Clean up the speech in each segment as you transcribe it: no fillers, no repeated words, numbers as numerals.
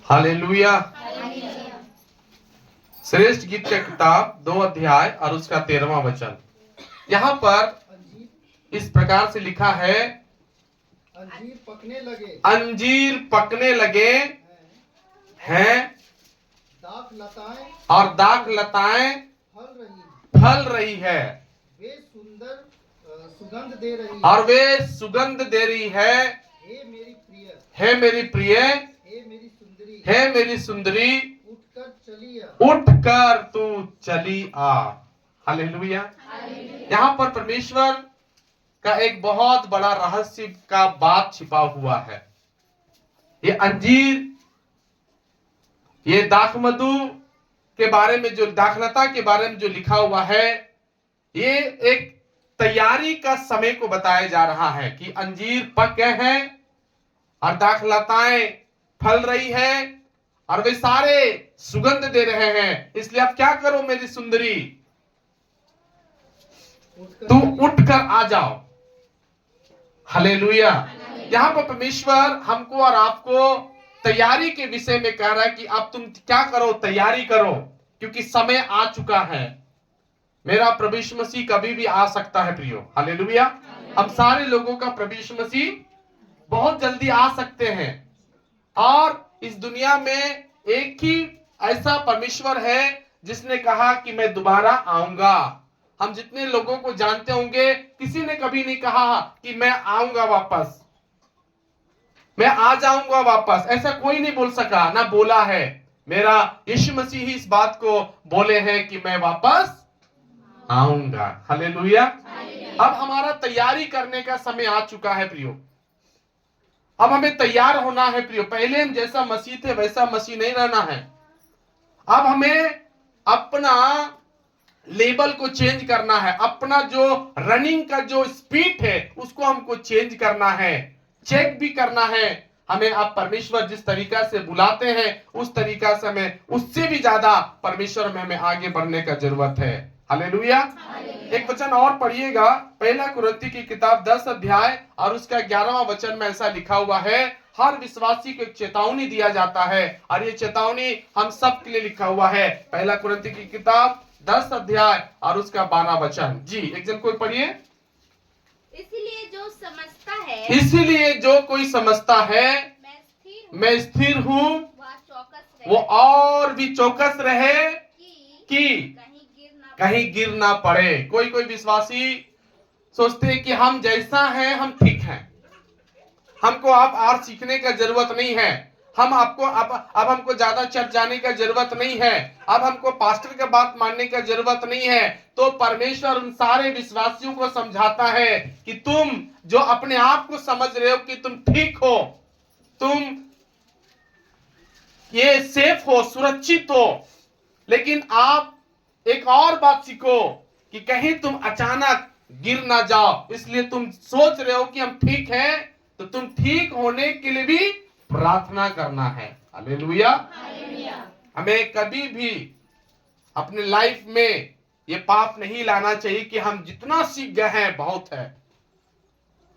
Hallelujah. श्रेष्ठ गीत का किताब 2 अध्याय और उसका 13वां वचन। यहाँ पर इस प्रकार से लिखा है, अंजीर पकने लगे, अंजीर पकने लगे हैं दाख लताएं और दाख लताएं फल रही है, वे सुंदर सुगंध दे रही और वे सुगंध दे रही है। हे मेरी प्रिय, हे मेरी प्रिय, हे मेरी सुंदरी, हे मेरी सुंदरी, उठकर चली आ, उठकर तू चली आ। हालेलुया। यहाँ पर परमेश्वर का एक बहुत बड़ा रहस्य का बात छिपा हुआ है। ये अंजीर, ये दाखमधु के बारे में, जो दाखलता के बारे में जो लिखा हुआ है, ये एक तैयारी का समय को बताया जा रहा है कि अंजीर पक गए हैं और दाखलताएं फल रही है और वे सारे सुगंध दे रहे हैं। इसलिए अब क्या करो मेरी सुंदरी, तू उठकर आ जाओ। हालेलुया। यहाँ पर परमेश्वर हमको और आपको तैयारी के विषय में कह रहा है कि अब तुम क्या करो, तैयारी करो, क्योंकि समय आ चुका है। मेरा प्रभु यीशु मसीह कभी भी आ सकता है प्रियो। हालेलुया। हम सारे लोगों का प्रभु यीशु मसीह बहुत जल्दी आ सकते हैं। और इस दुनिया में एक ही ऐसा परमेश्वर है जिसने कहा कि मैं दोबारा आऊंगा। हम जितने लोगों को जानते होंगे, किसी ने कभी नहीं कहा कि मैं आऊंगा वापस, मैं आ जाऊंगा वापस। ऐसा कोई नहीं बोल सका, ना बोला है। मेरा यीशु मसीह ही इस बात को बोले हैं कि मैं वापस आऊंगा। हालेलुया। अब हमारा तैयारी करने का समय आ चुका है प्रियो। अब हमें तैयार होना है प्रियो। पहले हम जैसा मसीह थे वैसा मसीह नहीं रहना है। अब हमें अपना लेवल को चेंज करना है। अपना जो रनिंग का जो स्पीड है उसको हमको चेंज करना है, चेक भी करना है। हमें अब परमेश्वर जिस तरीका से बुलाते हैं उस तरीका से हमें उससे भी ज्यादा परमेश्वर में हमें आगे बढ़ने का जरूरत है। हालेलुया। एक वचन और पढ़िएगा, पहला कुरिन्थी की किताब 10 अध्याय और उसका 11वां वचन में ऐसा लिखा हुआ है, हर विश्वासी को एक चेतावनी दिया जाता है और ये चेतावनी हम सब के लिए लिखा हुआ है। पहला कुरिन्थी की किताब 10 अध्याय और उसका 12 वचन। जी एक जन कोई पढ़िए। इसीलिए जो समझता है, इसीलिए जो कोई समझता है मैं स्थिर हूँ, वह चौकस रहे, वो और भी चौकस रहे कि कहीं गिर ना पड़े। कोई कोई विश्वासी सोचते हैं कि हम जैसा हैं हम ठीक हैं, हमको अब और सीखने का जरूरत नहीं है, हम आपको अब हमको ज्यादा चर्च जाने का जरूरत नहीं है, अब हमको पास्टर का बात मानने का जरूरत नहीं है। तो परमेश्वर उन सारे विश्वासियों को समझाता है कि तुम जो अपने आप को समझ रहे हो कि तुम ठीक हो, तुम ये सेफ हो, सुरक्षित हो, लेकिन आप एक और बात सीखो कि कहीं तुम अचानक गिर ना जाओ। इसलिए तुम सोच रहे हो कि हम ठीक हैं, तो तुम ठीक होने के लिए भी प्रार्थना करना है। हालेलुया। हमें कभी भी अपने लाइफ में ये पाप नहीं लाना चाहिए कि हम जितना सीख गए हैं बहुत है,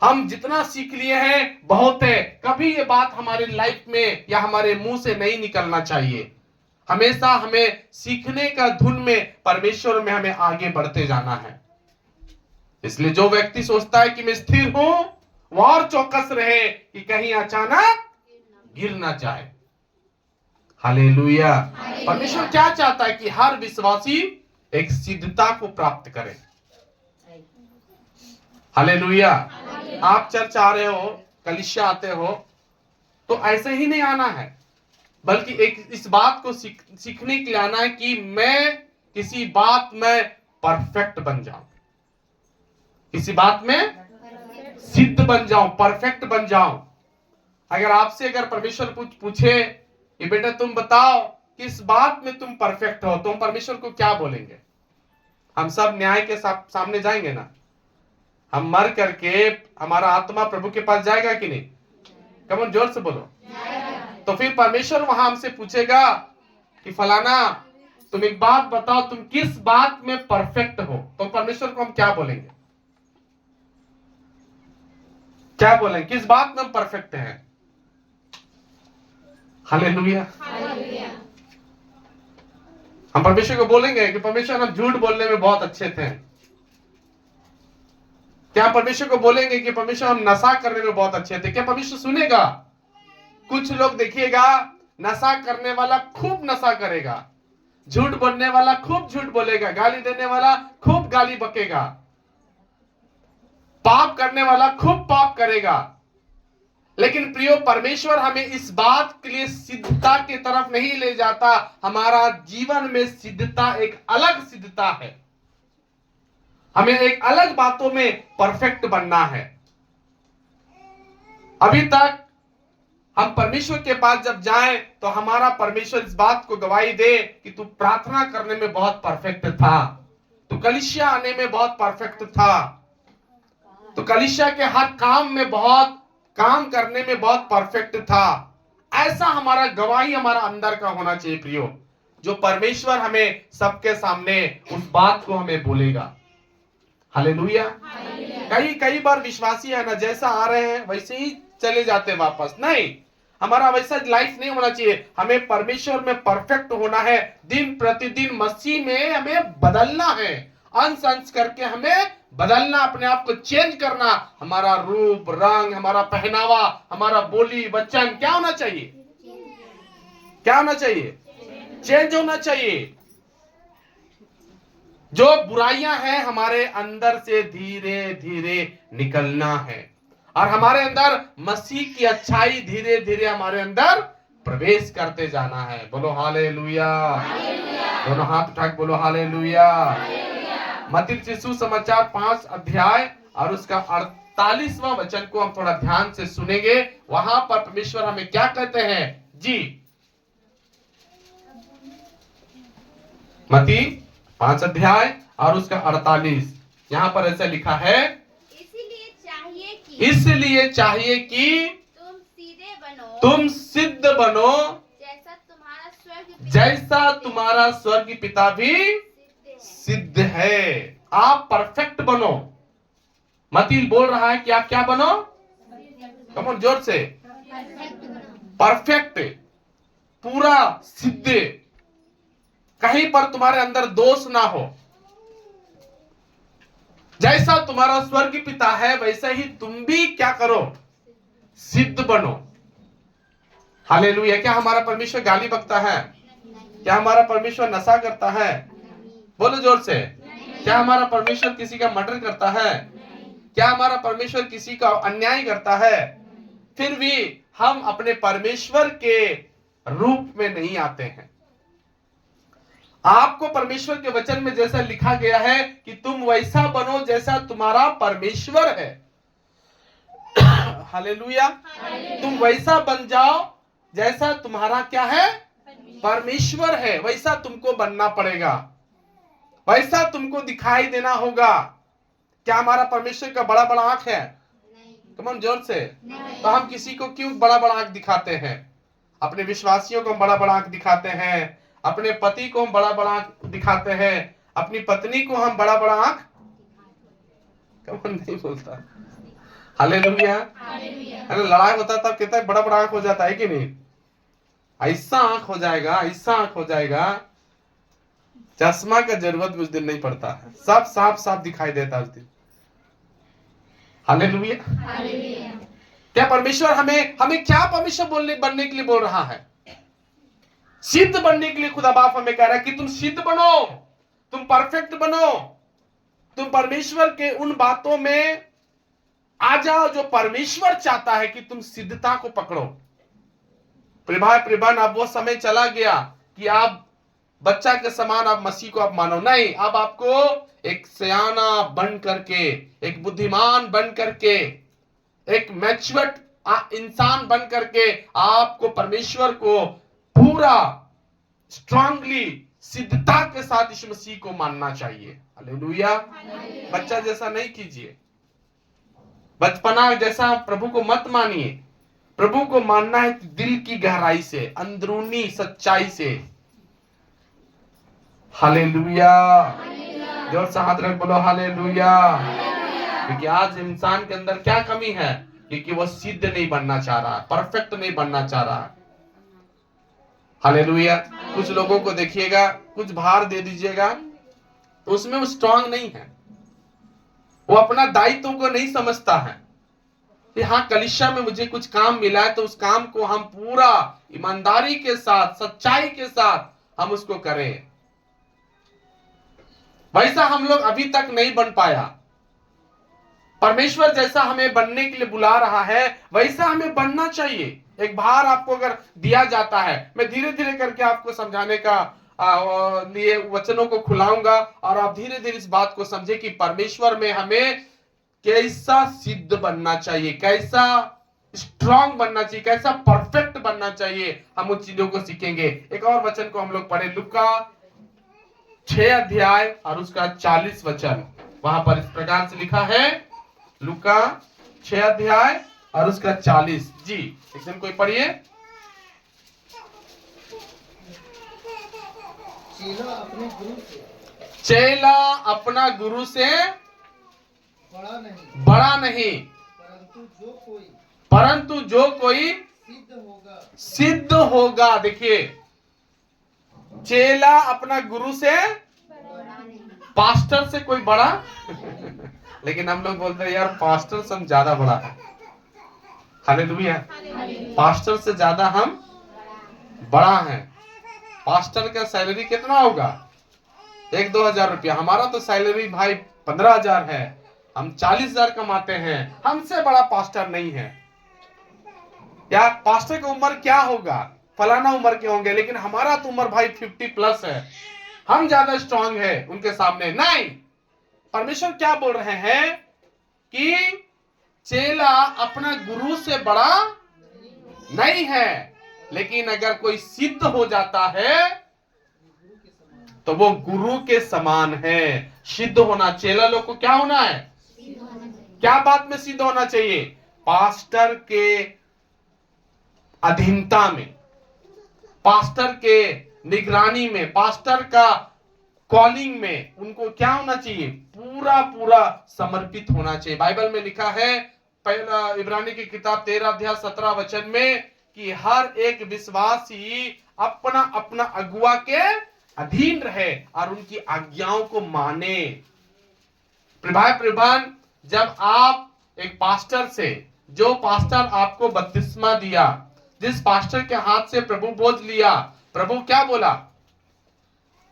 हम जितना सीख लिए हैं बहुत है। कभी ये बात हमारे लाइफ में या हमारे मुंह से नहीं निकलना चाहिए। हमेशा हमें सीखने का धुन में परमेश्वर में हमें आगे बढ़ते जाना है। इसलिए जो व्यक्ति सोचता है कि मैं स्थिर हूं, वो और चौकस रहे कि कहीं अचानक गिर ना जाए। हालेलुया। परमेश्वर क्या चाहता है कि हर विश्वासी एक सिद्धता को प्राप्त करे। हालेलुया। आप चर्च आ रहे हो, कलीसिया आते हो, तो ऐसे ही नहीं आना है, बल्कि एक इस बात को सीखने के लिए आना है कि मैं किसी बात में परफेक्ट बन जाऊं, किसी बात में सिद्ध बन जाऊं, परफेक्ट बन जाऊं। अगर आपसे अगर परमेश्वर पूछे कि बेटा तुम बताओ किस बात में तुम परफेक्ट हो, तो हम परमेश्वर को क्या बोलेंगे? हम सब न्याय के सामने जाएंगे ना? हम मर करके हमारा आत्मा प्रभु के पास जाएगा कि नहीं? कमन जोर से बोलो। तो फिर परमेश्वर वहां हमसे पूछेगा कि फलाना तुम एक बात बताओ, तुम किस बात में परफेक्ट हो? तो परमेश्वर को हम क्या बोलेंगे? क्या बोलेंगे? किस बात में हम परफेक्ट हैं? हालेलुया। हम परमेश्वर को बोलेंगे कि परमेश्वर हम झूठ बोलने में बहुत अच्छे थे। क्या हम परमेश्वर को बोलेंगे कि परमेश्वर हम नशा करने में बहुत अच्छे थे? क्या परमेश्वर सुनेगा? कुछ लोग देखिएगा, नशा करने वाला खूब नशा करेगा, झूठ बोलने वाला खूब झूठ बोलेगा, गाली देने वाला खूब गाली बकेगा, पाप करने वाला खूब पाप करेगा। लेकिन प्रियो, परमेश्वर हमें इस बात के लिए सिद्धता की तरफ नहीं ले जाता। हमारा जीवन में सिद्धता एक अलग सिद्धता है। हमें एक अलग बातों में परफेक्ट बनना है। अभी तक हम परमेश्वर के पास जब जाएं तो हमारा परमेश्वर इस बात को गवाही दे कि तू प्रार्थना करने में बहुत परफेक्ट था, तू कलीसिया आने में बहुत परफेक्ट था, तो कलीसिया के हर काम में बहुत काम करने में बहुत परफेक्ट था। ऐसा हमारा गवाही हमारा अंदर का होना चाहिए प्रियो, जो परमेश्वर हमें सबके सामने उस बात को हमें बोलेगा। हालेलुया। कई बार विश्वासी है ना, जैसा आ रहे हैं वैसे ही चले जाते वापस। नहीं, हमारा वैसा लाइफ नहीं होना चाहिए। हमें परमेश्वर में परफेक्ट होना है। दिन प्रतिदिन मसीह में हमें बदलना है, अंश अंश करके हमें बदलना, अपने आप को चेंज करना। हमारा रूप रंग, हमारा पहनावा, हमारा बोली वचन क्या होना चाहिए? क्या होना चाहिए? चेंज होना चाहिए। जो बुराइयां हैं हमारे अंदर से धीरे धीरे निकलना है, और हमारे अंदर मसीह की अच्छाई धीरे धीरे हमारे अंदर प्रवेश करते जाना है। बोलो हालेलुया। दोनों हाथ उठा के बोलो हालेलुया। मत्ती रचित सुसमाचार 5 अध्याय और उसका 48वां वचन को हम थोड़ा ध्यान से सुनेंगे। वहां पर परमेश्वर हमें क्या कहते हैं जी? मत्ती 5 अध्याय और उसका 48, यहाँ पर ऐसा लिखा है, इसलिए चाहिए कि तुम सिद्ध बनो जैसा तुम्हारा स्वर्ग पिता भी सिद्ध है। आप परफेक्ट बनो। मत्ती बोल रहा है कि आप क्या बनो? कम ऑन, जोर से। परफेक्ट, पूरा सिद्ध, कहीं पर तुम्हारे अंदर दोष ना हो। जैसा तुम्हारा स्वर्ग पिता है वैसे ही तुम भी क्या करो? सिद्ध बनो। हालेलुया। क्या हमारा परमेश्वर गाली बकता है? क्या हमारा परमेश्वर नशा करता है? बोलो जोर से। क्या हमारा परमेश्वर किसी का मर्डर करता है? क्या हमारा परमेश्वर किसी का अन्याय करता है? फिर भी हम अपने परमेश्वर के रूप में नहीं आते हैं। आपको परमेश्वर के वचन में जैसा लिखा गया है कि तुम वैसा बनो जैसा तुम्हारा परमेश्वर है। हालेलुया। तुम वैसा बन जाओ जैसा तुम्हारा क्या है? परमेश्वर है। वैसा तुमको बनना पड़ेगा, वैसा तुमको दिखाई देना होगा। क्या हमारा परमेश्वर का बड़ा बड़ा आंख है? कम ऑन, जोर से। तो हम किसी को क्यों बड़ा बड़ा आंख दिखाते हैं? अपने विश्वासियों को हम बड़ा बड़ा आंख दिखाते हैं, अपने पति को हम बड़ा बड़ा आंख दिखाते हैं, अपनी पत्नी को हम बड़ा बड़ा आंख कम नहीं बोलता। हालेलुया। अरे लड़ाई होता तब कितना बड़ा बड़ा आंख हो जाता है कि नहीं? ऐसा आंख हो जाएगा, ऐसा आंख हो जाएगा, चश्मा का जरूरत उस दिन नहीं पड़ता है, सब साफ साफ दिखाई देता उस दिन। हालेलुया। क्या परमेश्वर हमें क्या परमेश्वर बनने के लिए बोल रहा है? सिद्ध बनने के लिए खुदा बाप हमें कह रहा है कि तुम सिद्ध बनो, तुम परफेक्ट बनो, तुम परमेश्वर के उन बातों में आ जाओ जो परमेश्वर चाहता है कि तुम सिद्धता को पकड़ो। प्रिभान, अब वो समय चला गया कि आप बच्चा के समान आप मसीह को आप मानो। नहीं, अब आपको एक सयाना बन करके, एक बुद्धिमान बन करके, एक मैच्योर्ड इंसान बन करके आपको परमेश्वर को पूरा स्ट्रांगली सिद्धता के साथ इस मसीह को मानना चाहिए। हालेलुया। बच्चा जैसा नहीं कीजिए, बचपना जैसा प्रभु को मत मानिए। प्रभु को मानना है दिल की गहराई से, अंदरूनी सच्चाई से। हालेलुया। जोर से हाथ रख बोलो हालेलुया। क्योंकि आज इंसान के अंदर क्या कमी है? क्योंकि वो सिद्ध नहीं बनना चाह रहा, परफेक्ट नहीं बनना चाह रहा। हालेलुया। कुछ लोगों को देखिएगा, कुछ भार दे दीजिएगा तो उसमें वो स्ट्रांग नहीं है, वो अपना दायित्व को नहीं समझता है कि हाँ कलीसिया में मुझे कुछ काम मिला है तो उस काम को हम पूरा ईमानदारी के साथ, सच्चाई के साथ हम उसको करें। वैसा हम लोग अभी तक नहीं बन पाया। परमेश्वर जैसा हमें बनने के लिए बुला रहा है वैसा हमें बनना चाहिए। एक भार आपको अगर दिया जाता है, मैं धीरे धीरे करके आपको समझाने का लिए वचनों को खुलाऊंगा और आप धीरे धीरे इस बात को समझे कि परमेश्वर में हमें कैसा सिद्ध बनना चाहिए, कैसा स्ट्रांग बनना चाहिए, कैसा परफेक्ट बनना चाहिए। हम उन चीजों को सीखेंगे। एक और वचन को हम लोग पढ़े, लूका 6 अध्याय और उसका 40 वचन। वहां पर इस प्रकार से लिखा है, लूका 6 अध्याय और उसका 40। जी एक दिन कोई पढ़िए। चेला अपने गुरु से चेला अपना गुरु से बड़ा नहीं, परंतु जो कोई सिद्ध होगा। देखिए, चेला अपना गुरु से, पास्टर से कोई बड़ा लेकिन हम लोग बोलते हैं यार पास्टर से हम ज्यादा बड़ा है। हालेलुया। पास्टर से ज्यादा हम बड़ा हैं। पास्टर का सैलरी कितना होगा? 1-2 हजार रुपया। हमारा तो सैलरी भाई 15,000 है, हम 40,000 कमाते हैं। हमसे बड़ा पास्टर नहीं है। या पास्टर की उम्र क्या होगा? फलाना उम्र के होंगे, लेकिन हमारा तो उम्र भाई 50+ है। हम ज्यादा स्ट्रांग है उनके सामने। नहीं, परमेश्वर क्या बोल रहे हैं कि चेला अपना गुरु से बड़ा नहीं है, लेकिन अगर कोई सिद्ध हो जाता है तो वो गुरु के समान है। सिद्ध होना, चेला लोग को क्या होना है? क्या बात में सिद्ध होना चाहिए? पास्टर के अधीनता में, पास्टर के निगरानी में, पास्टर का कॉलिंग में उनको क्या होना चाहिए? पूरा पूरा समर्पित होना चाहिए। बाइबल में लिखा है, पहला इब्रानी की किताब 13 अध्याय 17 वचन में, कि हर एक विश्वासी अपना अपना अगुआ के अधीन रहे और उनकी आज्ञाओं को माने। भाई प्रिभान, जब आप एक पास्टर से, जो पास्टर आपको बपतिस्मा दिया, जिस पास्टर के हाथ से प्रभु बोझ लिया, प्रभु क्या बोला?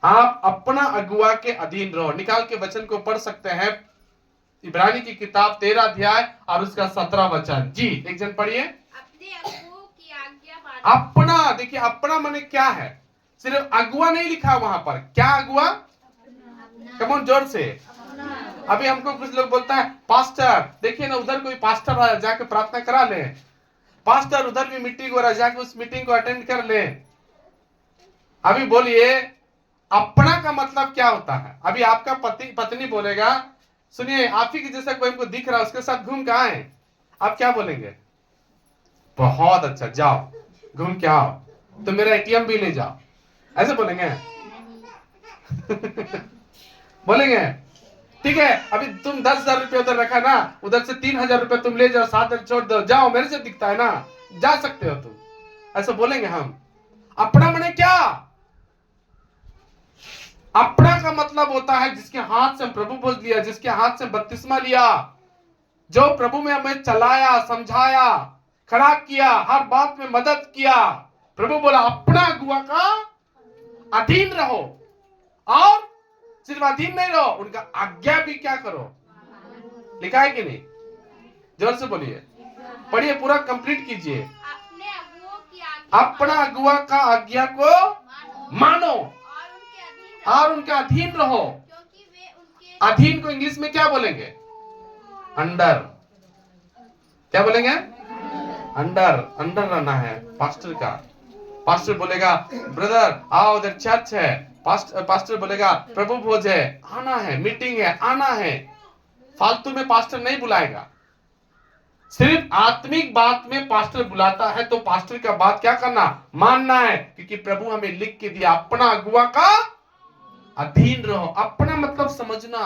आप अपना अगुआ के अधीन रहो। निकाल के वचन को पढ़ सकते हैं, इब्रानी की किताब 13 अध्याय और उसका 17 वचन। जी एक जन पढ़िए। अपने अगुओं की आज्ञा मानो। अपना, देखिए अपना माने क्या है? सिर्फ अगुआ नहीं लिखा वहां पर। क्या अगुआ? कमोन, जोर से। अभी हमको कुछ लोग बोलता है पास्टर, देखिए ना उधर कोई पास्टर आया, जाके प्रार्थना करा ले। पास्टर उधर भी मीटिंग हो रहा है, जाके उस मीटिंग को अटेंड कर ले। अभी बोलिए, अपना का मतलब क्या होता है? अभी आपका पत्नी बोलेगा, सुनिए आप ही के जैसा कोई हमको दिख रहा है, उसके साथ घूम के आए। आप क्या बोलेंगे? बहुत अच्छा, जाओ घूम के आओ, तो मेरा ATM भी ले जाओ, ऐसे बोलेंगे? बोलेंगे? ठीक है, अभी तुम 10,000 रुपये उधर रखा ना, उधर से 3,000 रुपये तुम ले जाओ, 7,000 छोड़ दो, जाओ, मेरे से दिखता है ना, जा सकते हो तुम, ऐसा बोलेंगे हम? अपना माने क्या? अपना का मतलब होता है जिसके हाथ से प्रभु बोझ लिया, जिसके हाथ से बपतिस्मा लिया, जो प्रभु में हमें चलाया, समझाया, खड़ा किया, हर बात में मदद किया। प्रभु बोला अपना अगुआ का अधीन रहो, और सिर्फ अधीन नहीं रहो, उनका आज्ञा भी क्या करो? लिखा है कि नहीं? जोर से बोलिए, पढ़िए, पूरा कंप्लीट कीजिए। अपने अगुओं की आज्ञा अपना अगुआ का आज्ञा को मानो और उनके अधीन रहो। क्योंकि वे उनके अधीन को इंग्लिश में क्या बोलेंगे? अंडर। क्या बोलेंगे? अंडर। अंडर रहना है पास्टर का। पास्टर बोलेगा ब्रदर आओ, उधर चर्च है। पास्टर बोलेगा प्रभु भोज है, आना है, मीटिंग है, आना है। फालतू में पास्टर नहीं बुलाएगा। सिर्फ आत्मिक बात में पास्टर बुलाता है, तो पास्टर का बात क्या करना? मानना है, क्योंकि प्रभु हमें लिख के दिया अपना अगुआ का अधीन रहो। अपना मतलब समझना,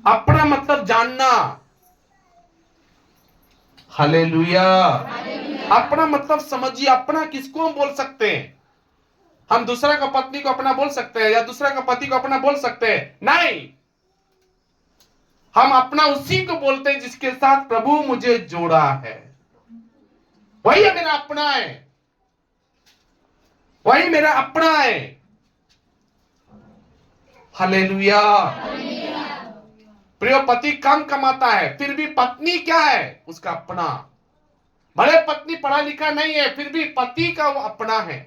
अपना मतलब जानना। हालेलुया। अपना मतलब समझिए, अपना किसको हम बोल सकते हैं? हम दूसरा का पत्नी को अपना बोल सकते हैं या दूसरा का पति को अपना बोल सकते हैं? नहीं, हम अपना उसी को बोलते हैं जिसके साथ प्रभु मुझे जोड़ा है। वही मेरा अपना है, वही मेरा अपना है। हालेलुया। प्रिय, पति कम कमाता है फिर भी पत्नी क्या है? उसका अपना। भले पत्नी पढ़ा लिखा नहीं है फिर भी पति का वो अपना है।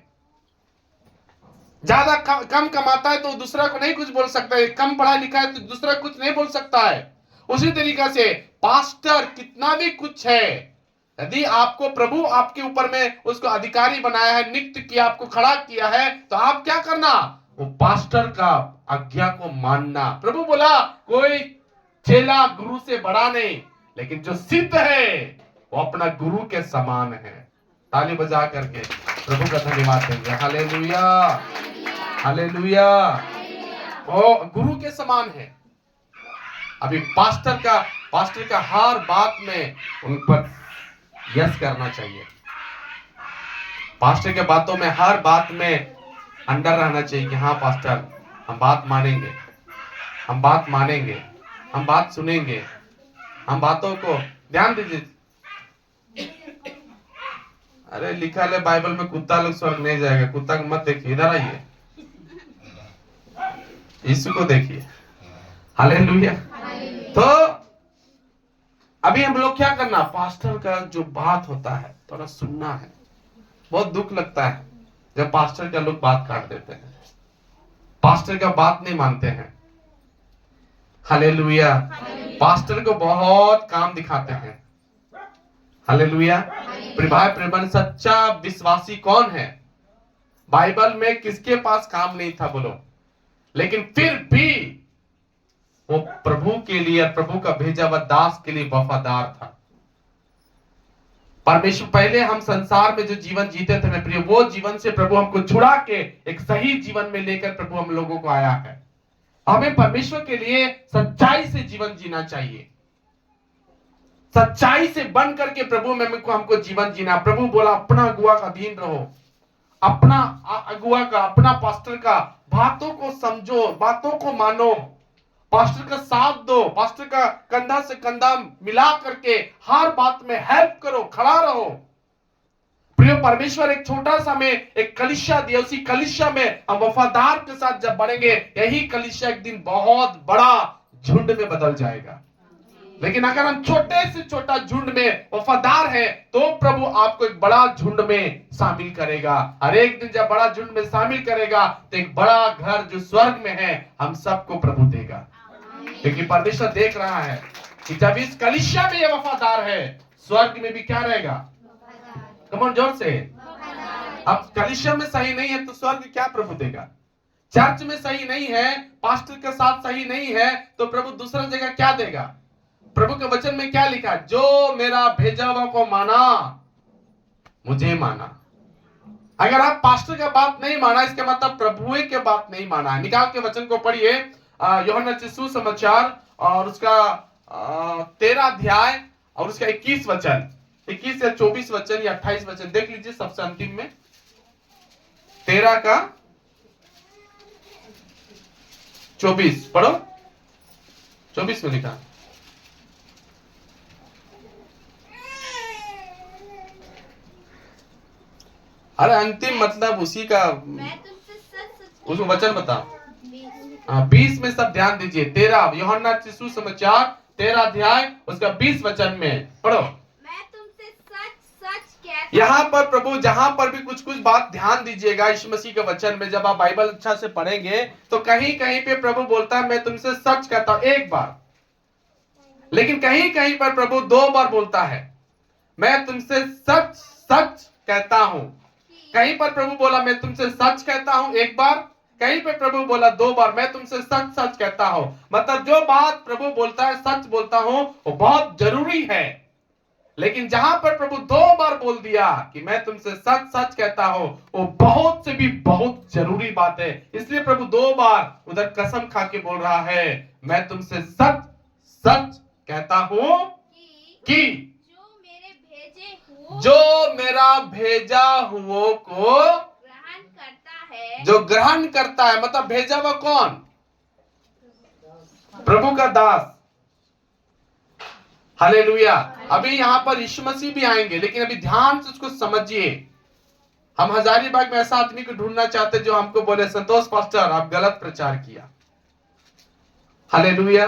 ज्यादा कम कमाता है तो दूसरा को नहीं कुछ बोल सकता है, कम पढ़ा लिखा है तो दूसरा कुछ नहीं बोल सकता है। उसी तरीके से पास्टर कितना भी कुछ है, यदि आपको प्रभु आपके ऊपर में उसको अधिकारी बनाया है, नियुक्त किया, आपको खड़ा किया है, तो आप क्या करना? वो पास्टर का आज्ञा को मानना। प्रभु बोला कोई चेला गुरु से बड़ा नहीं, लेकिन जो सिद्ध है वो अपना गुरु के समान है। ताली बजा करके प्रभु का धन्यवाद देंगे। Hallelujah, hallelujah. वो गुरु के समान है। अभी पास्टर का हर बात में उन पर यस करना चाहिए। पास्टर के बातों में, हर बात में अंडर रहना चाहिए कि हाँ पास्टर, हम बात मानेंगे, हम बात मानेंगे, हम बात सुनेंगे, हम बातों को ध्यान दीजिए। अरे लिखा है बाइबल में कुत्ता लोग स्वर्ग नहीं जाएगा। कुत्ता को मत देखिए, इधर आइए, यीशु को देखिए। हालेलुया। तो अभी हम लोग क्या करना? पास्टर का जो बात होता है थोड़ा सुनना है। बहुत दुख लगता है जब पास्टर का लोग बात काट देते हैं, पास्टर का बात नहीं मानते हैं। हालेलुया। पास्टर को बहुत काम दिखाते हैं। हालेलुया। भाई प्रेमन, सच्चा विश्वासी कौन है? बाइबल में किसके पास काम नहीं था बोलो? लेकिन फिर भी वो प्रभु के लिए, प्रभु का भेजा हुआ दास के लिए वफादार था। परमेश्वर, पहले हम संसार में जो जीवन जीते थे मेरे प्रिय, वो जीवन से प्रभु हमको छुड़ा के एक सही जीवन में लेकर प्रभु हम लोगों को आया है। हमें परमेश्वर के लिए सच्चाई से जीवन जीना चाहिए। सच्चाई से बन करके प्रभु में हमको जीवन जीना। प्रभु बोला अपना अगुआ का अधीन रहो, अपना अगुआ का, अपना पास्टर का बातों को समझो, बातों को मानो, पास्टर का साथ दो, पास्टर का कंधा से कंधा मिला करके हर बात में हेल्प करो, खड़ा रहो। प्रिय, परमेश्वर एक छोटा सा में एक कलीसिया दिया, उसी कलीसिया में हम वफादार के साथ जब बढ़ेंगे, यही कलीसिया एक दिन बहुत बड़ा झुंड में बदल जाएगा। लेकिन अगर हम छोटे से छोटा झुंड में वफादार हैं, तो प्रभु आपको एक बड़ा झुंड में शामिल करेगा। हर एक दिन जब बड़ा झुंड में शामिल करेगा तो एक बड़ा घर जो स्वर्ग में है हम सबको प्रभु देगा। क्योंकि परमेश्वर देख रहा है कि जब इस कलीसिया में ये वफादार है, स्वर्ग में भी क्या रहेगा? कमन जोर से। अब कलीसिया में सही नहीं है तो स्वर्ग क्या प्रभु देगा? चर्च में सही नहीं है, पास्टर के साथ सही नहीं है, तो प्रभु दूसरा जगह क्या देगा? प्रभु के वचन में क्या लिखा? जो मेरा भेजा हुआ को माना, मुझे माना। अगर आप पास्टर का बात नहीं माना, इसके मतलब प्रभु के बात नहीं माना। निकाल के वचन को पढ़िए, यूहन्ना के सुसमाचार और उसका 13 अध्याय और उसका 21 वचन, 21 या 24 वचन या 28 वचन देख लीजिए सबसे अंतिम में। 13 का 24 पढ़ो। 24 में लिखा, अरे अंतिम मतलब उसी का, मैं तुमसे सच सच उसमें वचन बताओ। कहता 20 में सब ध्यान दीजिए। 13 यूहन्ना के सुसमाचार 13 अध्याय उसका 20 वचन में पढ़ो। मैं तुमसे सच सच कहता यहाँ पर प्रभु जहां पर भी कुछ कुछ बात ध्यान दीजिएगा यीशु मसीह के वचन में। जब आप बाइबल अच्छा से पढ़ेंगे तो कहीं कहीं पे प्रभु बोलता है मैं तुमसे सच कहता हूं, एक बार, लेकिन कहीं कहीं पर प्रभु 2 बार बोलता है मैं तुमसे सच सच कहता हूं। कहीं पर प्रभु बोला मैं तुमसे सच कहता हूं एक बार, कहीं पे प्रभु बोला 2 बार मैं तुमसे सच सच कहता हूं। मतलब जो बात प्रभु बोलता है, सच बोलता हूं, वो बहुत जरूरी है। लेकिन जहां पर प्रभु 2 बार बोल दिया कि मैं तुमसे सच सच कहता हूं, वो बहुत से भी बहुत जरूरी बात है। इसलिए प्रभु 2 बार उधर कसम खा के बोल रहा है मैं तुमसे सच सच कहता हूं कि जो मेरे जो मेरा भेजा हुओं को ग्रहण करता है, जो ग्रहण करता है, मतलब भेजा हुआ कौन? प्रभु का दास। हालेलुया। अभी यहां पर यीशु मसीह भी आएंगे, लेकिन अभी ध्यान से उसको समझिए। हम हजारीबाग में ऐसा आदमी को ढूंढना चाहते जो हमको बोले, संतोष पास्टर आप गलत प्रचार किया। हालेलुया।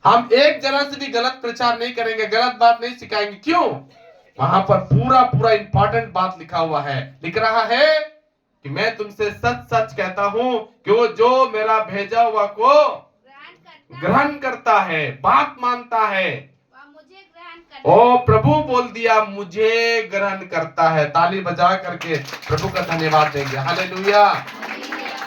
हम एक जरा से भी गलत प्रचार नहीं करेंगे, गलत बात नहीं सिखाएंगे। क्यों? वहां पर पूरा पूरा इंपॉर्टेंट बात लिखा हुआ है। लिख रहा है कि मैं तुमसे सच सच कहता हूं कि वो जो मेरा भेजा हुआ को ग्रहण करता है, बात मानता है, वह मुझे ग्रहण करता है। ओ प्रभु बोल दिया मुझे ग्रहण करता है। ताली बजा करके प्रभु का धन्यवाद देंगे। हालेलुया।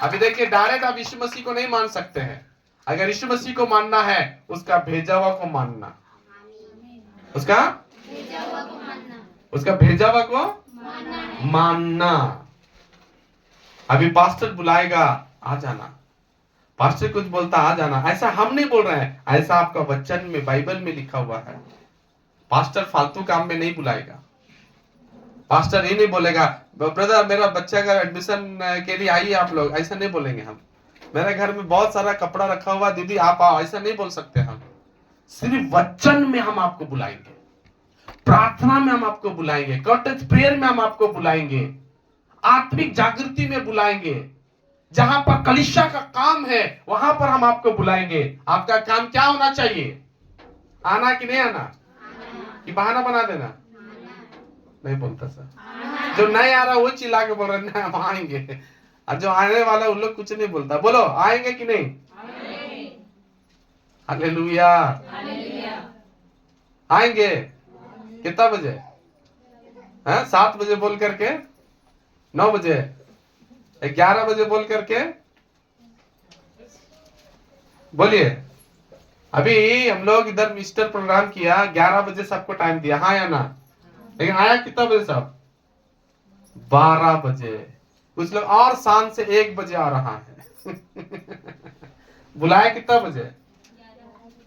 अभी देखिए, डायरेक्ट आप यीशु मसीह को नहीं मान सकते हैं। अगर यीशु मसीह को मानना है, उसका भेजा हुआ को मानना, उसका भेजा हुआ को मानना, उसका भेजा हुआ को मानना। अभी पास्टर बुलाएगा, आ जाना। पास्टर कुछ बोलता, आ जाना। ऐसा हम नहीं बोल रहे हैं, ऐसा आपका वचन में, बाइबल में लिखा हुआ है। पास्टर फालतू काम में नहीं बुलाएगा। पास्टर ये नहीं बोलेगा, ब्रदर मेरा बच्चा का एडमिशन के लिए आइए आप लोग, ऐसा नहीं बोलेंगे हम। मेरे घर में बहुत सारा कपड़ा रखा हुआ, दीदी आप आओ, ऐसा नहीं बोल सकते हम। सिर्फ वचन में हम आपको बुलाएंगे, प्रार्थना में हम आपको बुलाएंगे, कॉटेज प्रेयर में हम आपको बुलाएंगे, आत्मिक जागृति में बुलाएंगे। जहां पर कलीसिया का काम है वहां पर हम आपको बुलाएंगे। आपका काम क्या होना चाहिए? आना कि नहीं आना? कि बहाना बना देना? नहीं बोलता सर। जो नहीं आ रहा वो चिल्ला के बोल रहे हम आएंगे, और जो आने वाला उन लोग कुछ नहीं बोलता। बोलो आएंगे कि नहीं? हालेलुया। आएंगे। कितना बजे? 7 बजे बोल करके, 9 बजे, 11 बजे बोल करके बोलिए। अभी हम लोग इधर मिस्टर प्रोग्राम किया, 11 बजे सबको टाइम दिया, हाँ या ना? लेकिन आया कितना बजे सब? 12 बजे। कुछ लोग और शाम से 1 बजे आ रहा है। बुलाया कितना बजे?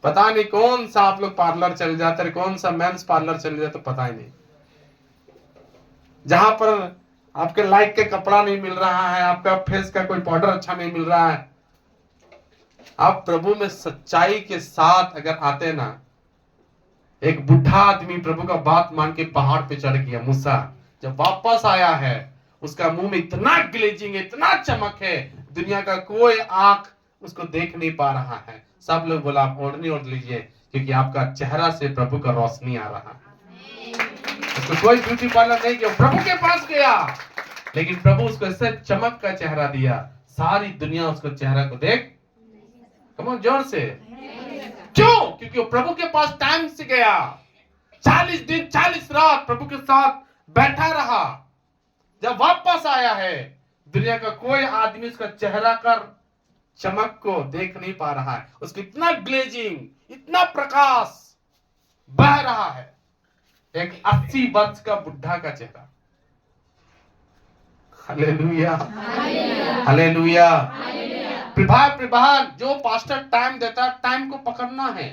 पता नहीं कौन सा आप लोग पार्लर चले जाते हैं, कौन सा मेंस पार्लर चले जाते, पता ही नहीं। जहां पर आपके लाइक के कपड़ा नहीं मिल रहा है, आपका फेस का कोई पाउडर अच्छा नहीं मिल रहा है। आप प्रभु में सच्चाई के साथ अगर आते ना, एक बुढ़ा आदमी प्रभु का बात मान के पहाड़ पे चढ़ गया, मूसा जब वापस आया है, उसका मुंह में इतना ग्लेजिंग है, इतना चमक है, दुनिया का कोई आंख उसको देख नहीं पा रहा है। सब लोग बोला आप ओढ़नी ओढ़ लीजिए, क्योंकि आपका चेहरा से प्रभु का रोशनी आ रहा है। उसको कोई ब्यूटी पार्लर नहीं किया, प्रभु के पास गया, लेकिन प्रभु उसको ऐसे चमक का चेहरा दिया, सारी दुनिया उसको चेहरा को देख, कम जोर से, क्यों? क्योंकि वो प्रभु के पास टाइम से गया। 40 दिन 40 रात प्रभु के साथ बैठा रहा। जब वापस आया है, दुनिया का कोई आदमी उसका चेहरा कर चमक को देख नहीं पा रहा है। उसको इतना ग्लेजिंग, इतना प्रकाश बह रहा है। एक 80 वर्ष का बुढ़ा का चेहरा। Hallelujah, hallelujah. प्रभान जो पास्टर टाइम देता है, टाइम को पकड़ना है।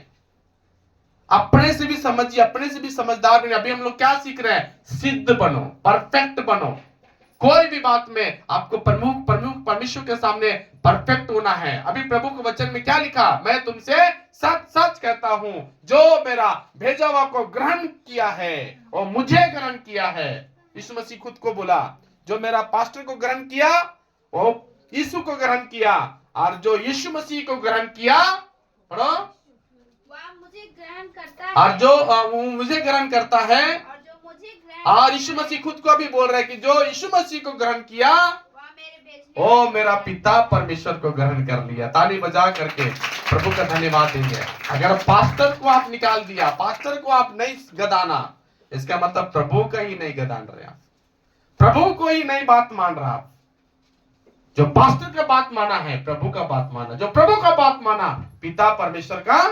अपने से भी समझिए, अपने से भी समझदार बनिए। अभी हम लोग क्या सीख रहे हैं? सिद्ध बनो, परफेक्ट बनो। कोई भी बात में आपको प्रमुख परमेश्वर के सामने परफेक्ट होना है। अभी प्रभु के वचन में क्या लिखा? मैं तुमसे सच सच कहता हूं, जो मेरा भेजा हुआ को ग्रहण किया है और मुझे ग्रहण किया है। यीशु मसीह खुद को बोला, जो मेरा पास्टर को ग्रहण किया वो यीशु को ग्रहण किया, और जो यीशु मसीह को ग्रहण किया, पढ़ो, वह मुझे ग्रहण करता है, और जो मुझे ग्रहण करता है, और जो मुझे ग्रहण और यीशु मसीह खुद को भी बोल रहे हैं कि जो यीशु मसीह को ग्रहण किया वह मेरे भेजने ओ मेरा पिता परमेश्वर को ग्रहण कर लिया। ताली बजा करके प्रभु का धन्यवाद देंगे। अगर पास्टर को आप निकाल दिया, पास्टर को आप नहीं गदाना, इसका मतलब प्रभु का ही नहीं गदान रहे आप, प्रभु को ही नहीं बात मान रहा आप। जो पास्टर का बात माना है, प्रभु का बात माना, जो प्रभु का बात माना, पिता परमेश्वर का।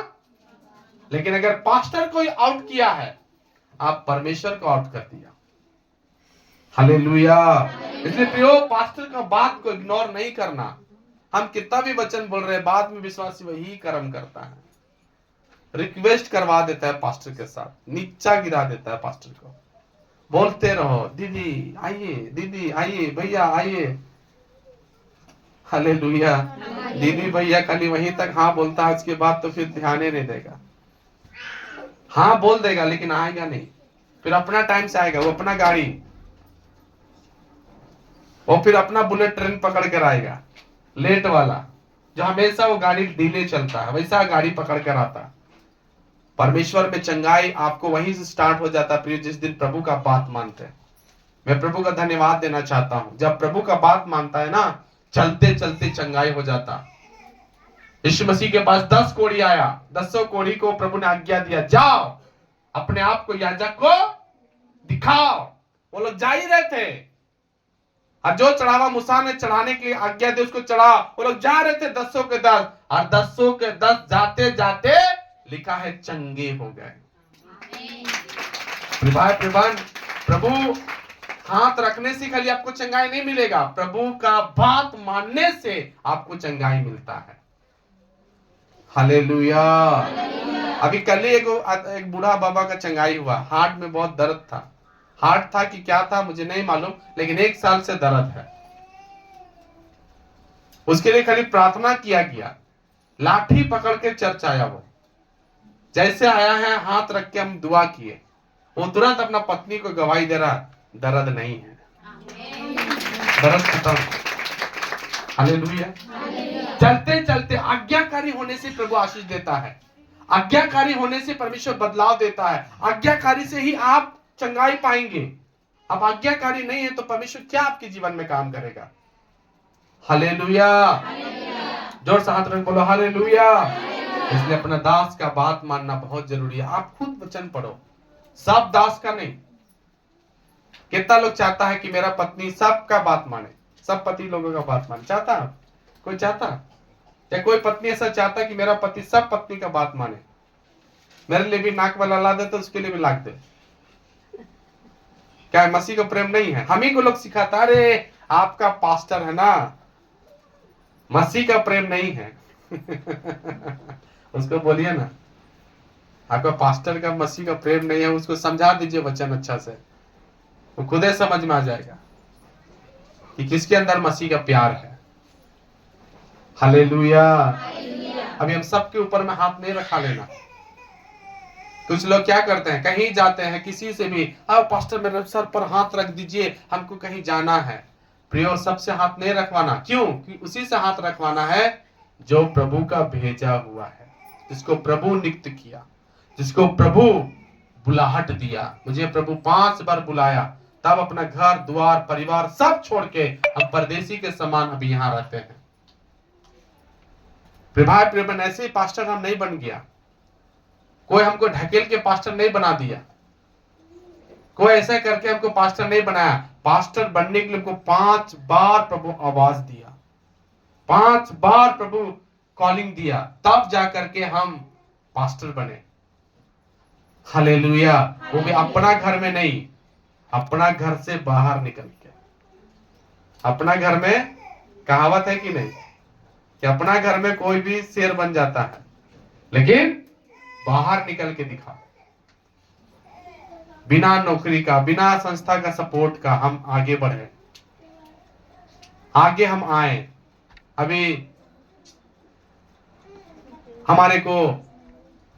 लेकिन अगर पास्टर को ही आउट किया है, आप परमेश्वर को आउट कर दिया। हालेलुया। इसलिए प्रियो, पास्टर का बात को इग्नोर नहीं करना। हम कितना भी वचन बोल रहे हैं, बाद में विश्वासी वही कर्म करता है, रिक्वेस्ट करवा देता है पास्टर के साथ, नीचा गिरा देता है पास्टर को। बोलते रहो, दीदी आइए, दीदी आइए, भैया आइए। हालेलुया। दीदी भैया खाली वहीं तक हाँ बोलता है, उसके बाद तो फिर ध्यान ही नहीं देगा। हाँ बोल देगा लेकिन आएगा नहीं, फिर अपना टाइम से आएगा, वो अपना गाड़ी, वो फिर अपना बुलेट ट्रेन पकड़ कर आएगा, लेट वाला, जो हमेशा वो गाड़ी डिले चलता है वैसा गाड़ी पकड़ कर आता। परमेश्वर में चंगाई आपको वहीं से स्टार्ट हो जाता प्रिय, जिस दिन प्रभु का बात मानते हैं। मैं प्रभु का धन्यवाद देना चाहता हूं, जब प्रभु का बात मानता है ना, चलते चलते चंगाई हो जाता। यीशु मसीह के पास 10 कोढ़ी आया, 10 कोढ़ी को प्रभु ने आज्ञा दिया, जाओ अपने आप को याजक को दिखाओ। वो लोग जा ही रहे थे, और जो चढ़ावा मूसा ने चढ़ाने के लिए आज्ञा दी उसको चढ़ा। वो लोग जा रहे थे 10 के 10, और 10 के 10 जाते जाते लिखा है चंगे हो गए। प्रभु हाथ रखने से खाली आपको चंगाई नहीं मिलेगा, प्रभु का बात मानने से आपको चंगाई मिलता है। हालेलुया। अभी कल ही एक बूढ़ा बाबा का चंगाई हुआ, हार्ट में बहुत दर्द था। हार्ट था कि क्या था मुझे नहीं मालूम, लेकिन 1 साल से दर्द है। उसके लिए खाली प्रार्थना किया गया, लाठी पकड़ के चर्च आया। वो जैसे आया है, हाथ रख के हम दुआ किए, वो तुरंत अपना पत्नी को गवाही दे रहा, दर्द नहीं है, दर्द खत्म। हालेलुया। चलते चलते आज्ञाकारी होने से प्रभु आशीष देता है, आज्ञाकारी होने से परमेश्वर बदलाव देता है, आज्ञाकारी से ही आप चंगाई पाएंगे। अब आज्ञाकारी नहीं है तो परमेश्वर क्या आपके जीवन में काम करेगा। हालेलुया। जोर से हाथ रख बोलो हालेलुया। इसलिए अपना दास का बात मानना बहुत जरूरी है। आप खुद वचन पढ़ो, सब दास का नहीं। कितना लोग चाहता है कि मेरा पत्नी सबका बात माने, सब पति लोगों का बात माने, चाहता है कोई? चाहता या कोई पत्नी ऐसा चाहता कि मेरा पति सब पत्नी का बात माने? मेरे लिए भी नाक वाला ला दे तो उसके लिए भी लाग दे। क्या मसीह को प्रेम नहीं है? हम ही को लोग सिखाता, अरे आपका पास्टर है ना, मसीह का प्रेम नहीं है। उसको बोलिए ना, आपका पास्टर का मसीह का प्रेम नहीं है, उसको समझा दीजिए वचन अच्छा से, वो खुद ही समझ में आ जाएगा कि किसके अंदर मसीह का प्यार है। हालेलुया। अभी हम सबके ऊपर में हाथ नहीं रखा लेना। कुछ लोग क्या करते हैं, कहीं जाते हैं किसी से भी, अब पास्टर मेरे सर पर हाथ रख दीजिए, हमको कहीं जाना है। प्रियो, सबसे हाथ नहीं रखवाना। क्यों? कि उसी से हाथ रखवाना है जो प्रभु का भेजा हुआ है, जिसको प्रभु नियुक्त किया, जिसको प्रभु बुलाहट दिया। मुझे प्रभु 5 बार बुलाया, तब अपना घर द्वार परिवार सब छोड़ के हम परदेसी के समान अभी यहाँ रहते हैं। भाई प्रेमन, ऐसे ही पास्टर हम नहीं बन गया, कोई हमको ढकेल के पास्टर नहीं बना दिया, कोई ऐसा करके हमको पास्टर नहीं बनाया। पास्टर बनने के लिए हमको 5 बार प्रभु आवाज दिया, 5 बार प्रभु कॉलिंग दिया, तब जाकर के हम पास्टर बने। हालेलुया। वो भी अपना घर में नहीं, अपना घर से बाहर निकल के। अपना घर में कहावत है कि नहीं, कि अपना घर में कोई भी शेर बन जाता है, लेकिन बाहर निकल के दिखा। बिना नौकरी का, बिना संस्था का सपोर्ट का हम आगे बढ़े, आगे हम आए। अभी हमारे को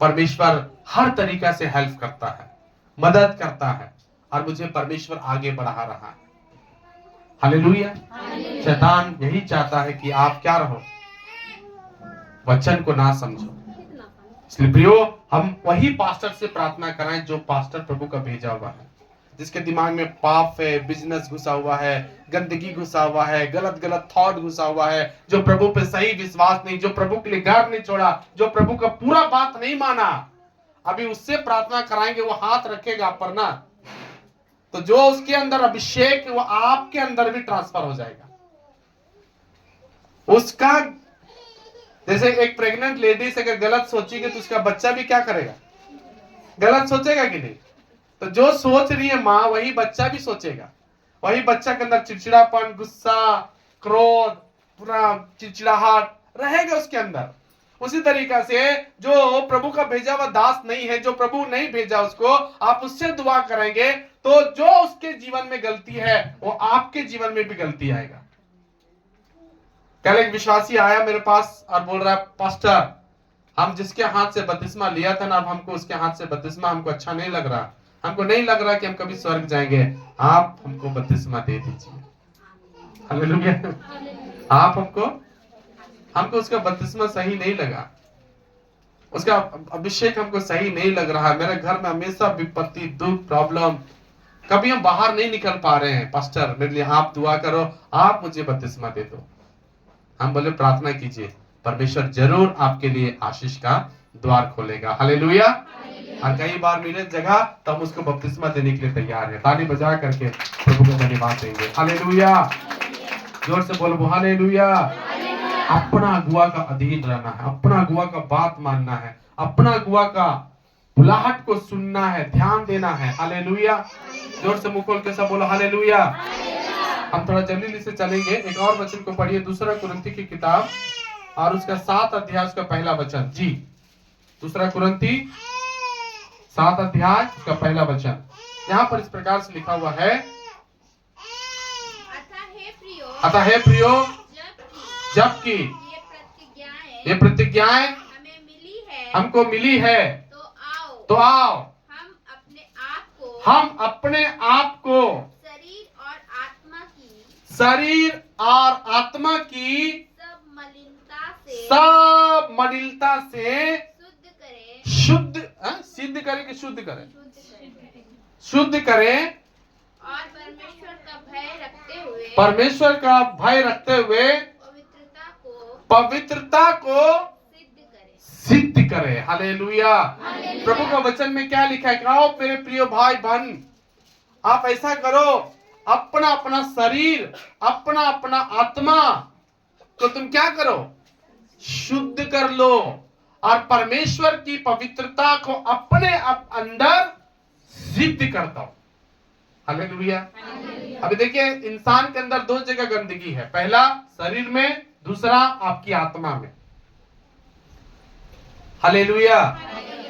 परमेश्वर हर तरीका से हेल्प करता है, मदद करता है, और मुझे परमेश्वर आगे बढ़ा रहा है। हालेलुया। शैतान यही चाहता है कि आप क्या रहो, वचन को ना समझो। इसलिए प्रियो, हम वही पास्टर से प्रार्थना कराएं जो पास्टर प्रभु का भेजा हुआ है, जिसके दिमाग में पाप है, बिजनेस घुसा हुआ है, गंदगी घुसा हुआ है, गलत गलत थॉट घुसा हुआ है, जो प्रभु पे सही विश्वास नहीं, जो प्रभु के लिए घर नहीं छोड़ा, जो प्रभु का पूरा बात नहीं माना। अभी उससे प्रार्थना कराएंगे, वो हाथ रखेगा पर ना, तो जो उसके अंदर अभिषेक वो आपके अंदर भी ट्रांसफर हो जाएगा। उसका जैसे एक प्रेग्नेंट लेडी से अगर गलत सोचेगी तो उसका बच्चा भी क्या करेगा, गलत सोचेगा कि नहीं? तो जो सोच रही है माँ, वही बच्चा भी सोचेगा। वही बच्चा के अंदर चिड़चिड़ापन, गुस्सा, क्रोध, पूरा चिड़चिड़ाहट रहेगा उसके अंदर। उसी तरीका से जो प्रभु का भेजा हुआ दास नहीं है, जो प्रभु नहीं भेजा उसको, आप उससे दुआ करेंगे तो जो उसके जीवन में गलती है वो आपके जीवन में भी गलती आएगा। कल एक विश्वासी आया मेरे पास और बोल रहा है, पास्टर हम जिसके हाथ से बपतिस्मा लिया था ना, अब हमको उसके हाथ से बपतिस्मा हमको अच्छा नहीं लग रहा, हमको नहीं लग रहा कि हम कभी स्वर्ग जाएंगे, आप हमको बपतिस्मा दे दीजिए। हालेलुया। आप हमको उसका बपतिस्मा सही नहीं लगा, उसका अभिषेक हमको सही नहीं लग रहा, मेरे घर में हमेशा विपत्ति, दुख, प्रॉब्लम, कभी हम बाहर नहीं निकल पा रहे हैं, पास्टर मेरे लिए आप दुआ करो, आप मुझे बपतिस्मा दे दो। हम बोले प्रार्थना कीजिए, परमेश्वर जरूर आपके लिए आशीष का द्वार खोलेगा। हालेलुया। और कई बार मिले जगह तो हम उसको बपतिस्मा देने के लिए तैयार है। ताली बजा करके प्रभु को धन्यवाद देंगे। हालेलुया। जोर से बोलो हालेलुया। अपना अगुआ का अधीन रहना है, अपना अगुआ का बात मानना है, अपना अगुआ का बुलाहट को सुनना है, ध्यान देना है। हालेलुया। जोर से मुंह खोल के सब बोलो हालेलुया। हम थोड़ा जल्दी से चलेंगे। एक और वचन को पढ़िए, दूसरा कुरिन्थी की किताब और उसका 7 अध्याय उसका पहला वचन। जी, दूसरा कुरिन्थी 7 अध्याय उसका पहला वचन। यहाँ पर इस प्रकार से लिखा हुआ है, अतः हे प्रियो, जबकि ये प्रतिज्ञाएं हमको मिली है, तो आओ हम अपने आप को शरीर और आत्मा की सब मलिनता से सिद्ध करे कि शुद्ध करे, शुद्ध करें और परमेश्वर का भय रखते हुए पवित्रता को सिद्ध करे। हालेलुया। प्रभु का वचन में क्या लिखा है? आओ मेरे प्रिय भाई बहन, आप ऐसा करो, अपना अपना शरीर, अपना अपना आत्मा तो तुम क्या करो, शुद्ध कर लो और परमेश्वर की पवित्रता को अपने अंदर सिद्ध करता हो। हालेलुया। अभी देखिए, इंसान के अंदर 2 जगह गंदगी है, पहला शरीर में, दूसरा आपकी आत्मा में। हालेलुया।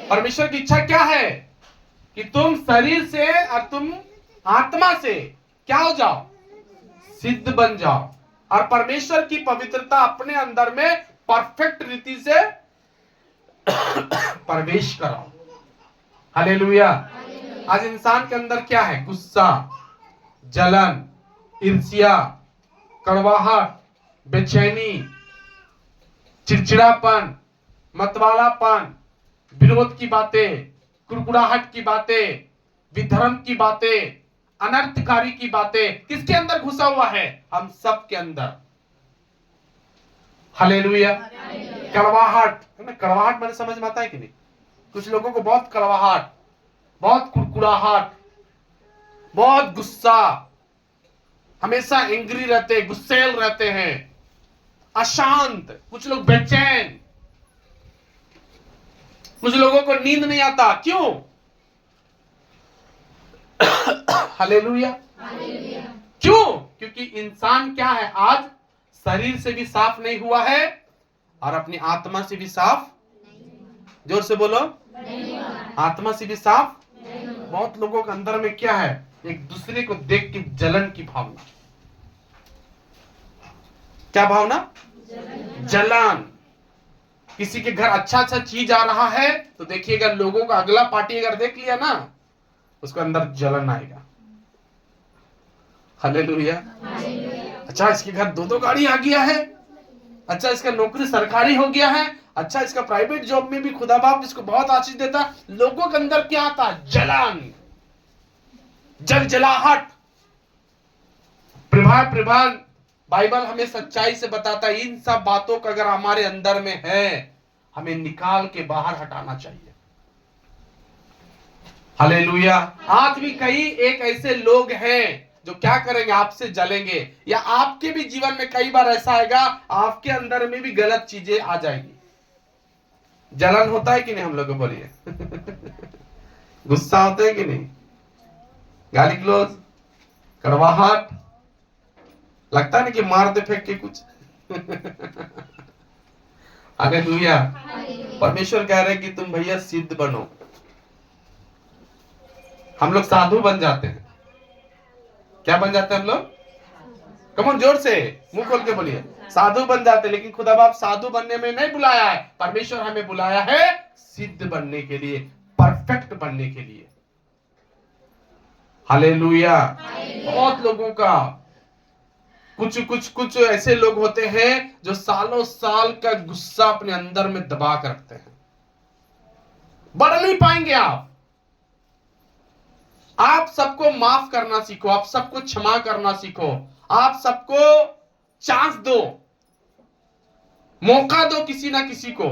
परमेश्वर की इच्छा क्या है कि तुम शरीर से और तुम आत्मा से क्या हो जाओ, सिद्ध बन जाओ और परमेश्वर की पवित्रता अपने अंदर में परफेक्ट रीति से प्रवेश कराओ। हालेलुया। आज इंसान के अंदर क्या है? गुस्सा, जलन, ईर्ष्या, कड़वाहट, बेचैनी, चिड़चिड़ापन, मतवालापन, विरोध की बातें, कुड़कुड़ाहट की बातें, विधर्म की बातें, अनर्थकारी की बातें किसके अंदर घुसा हुआ है? हम सब के अंदर। हालेलुया। कड़वाहट, कड़वाहट मैंने समझ में आता है कि नहीं? कुछ लोगों को बहुत कड़वाहट, बहुत कुड़कुड़ाहट, बहुत गुस्सा, हमेशा एंग्री रहते, गुस्सेल रहते हैं, अशांत, कुछ लोग बेचैन, कुछ लोगों को नींद नहीं आता। क्यों? हालेलुया। क्यों? क्योंकि इंसान क्या है, आज शरीर से भी साफ नहीं हुआ है और अपनी आत्मा से भी साफ, जोर से बोलो, आत्मा से भी साफ। बहुत लोगों के अंदर में क्या है? एक दूसरे को देख के जलन की भावना। क्या भावना? जलन। किसी के घर अच्छा अच्छा चीज आ रहा है तो देखिएगा, लोगों का अगला पार्टी अगर देख लिया ना, उसके अंदर जलन आएगा। हालेलुया। अच्छा, इसके घर 2 गाड़ी आ गया है, अच्छा इसका नौकरी सरकारी हो गया है, अच्छा इसका प्राइवेट जॉब में भी खुदा बाप इसको बहुत आशीष देता। लोगों के अंदर क्या आता? जलन, जलजलाहट। प्रभान बाइबल हमें सच्चाई से बताता है, इन सब बातों का अगर हमारे अंदर में है, हमें निकाल के बाहर हटाना चाहिए। हालेलुया। आज भी कई एक ऐसे लोग हैं जो क्या करेंगे, आपसे जलेंगे, या आपके भी जीवन में कई बार ऐसा आएगा, आपके अंदर में भी गलत चीजें आ जाएंगी। जलन होता है कि नहीं? हम लोग को बोलिए। गुस्सा होता है कि नहीं? गाली गलौज, कड़वाहट, लगता नहीं कि मार दे फेंक के कुछ। हालेलुया। परमेश्वर कह रहे हैं कि तुम भैया सिद्ध बनो। हम लोग साधु बन जाते हैं, क्या बन जाते हैं हम लोग? कमन जोर से मुंह खोल के बोलिए, साधु बन जाते हैं। लेकिन खुदा बाप साधु बनने में नहीं बुलाया है, परमेश्वर हमें बुलाया है सिद्ध बनने के लिए, परफेक्ट बनने के लिए। हालेलुया। बहुत लोगों का कुछ ऐसे लोग होते हैं जो सालों साल का गुस्सा अपने अंदर में दबा कर रखते हैं, बढ़ नहीं पाएंगे आप सबको माफ करना सीखो, आप सबको क्षमा करना सीखो, आप सबको चांस दो, मौका दो किसी ना किसी को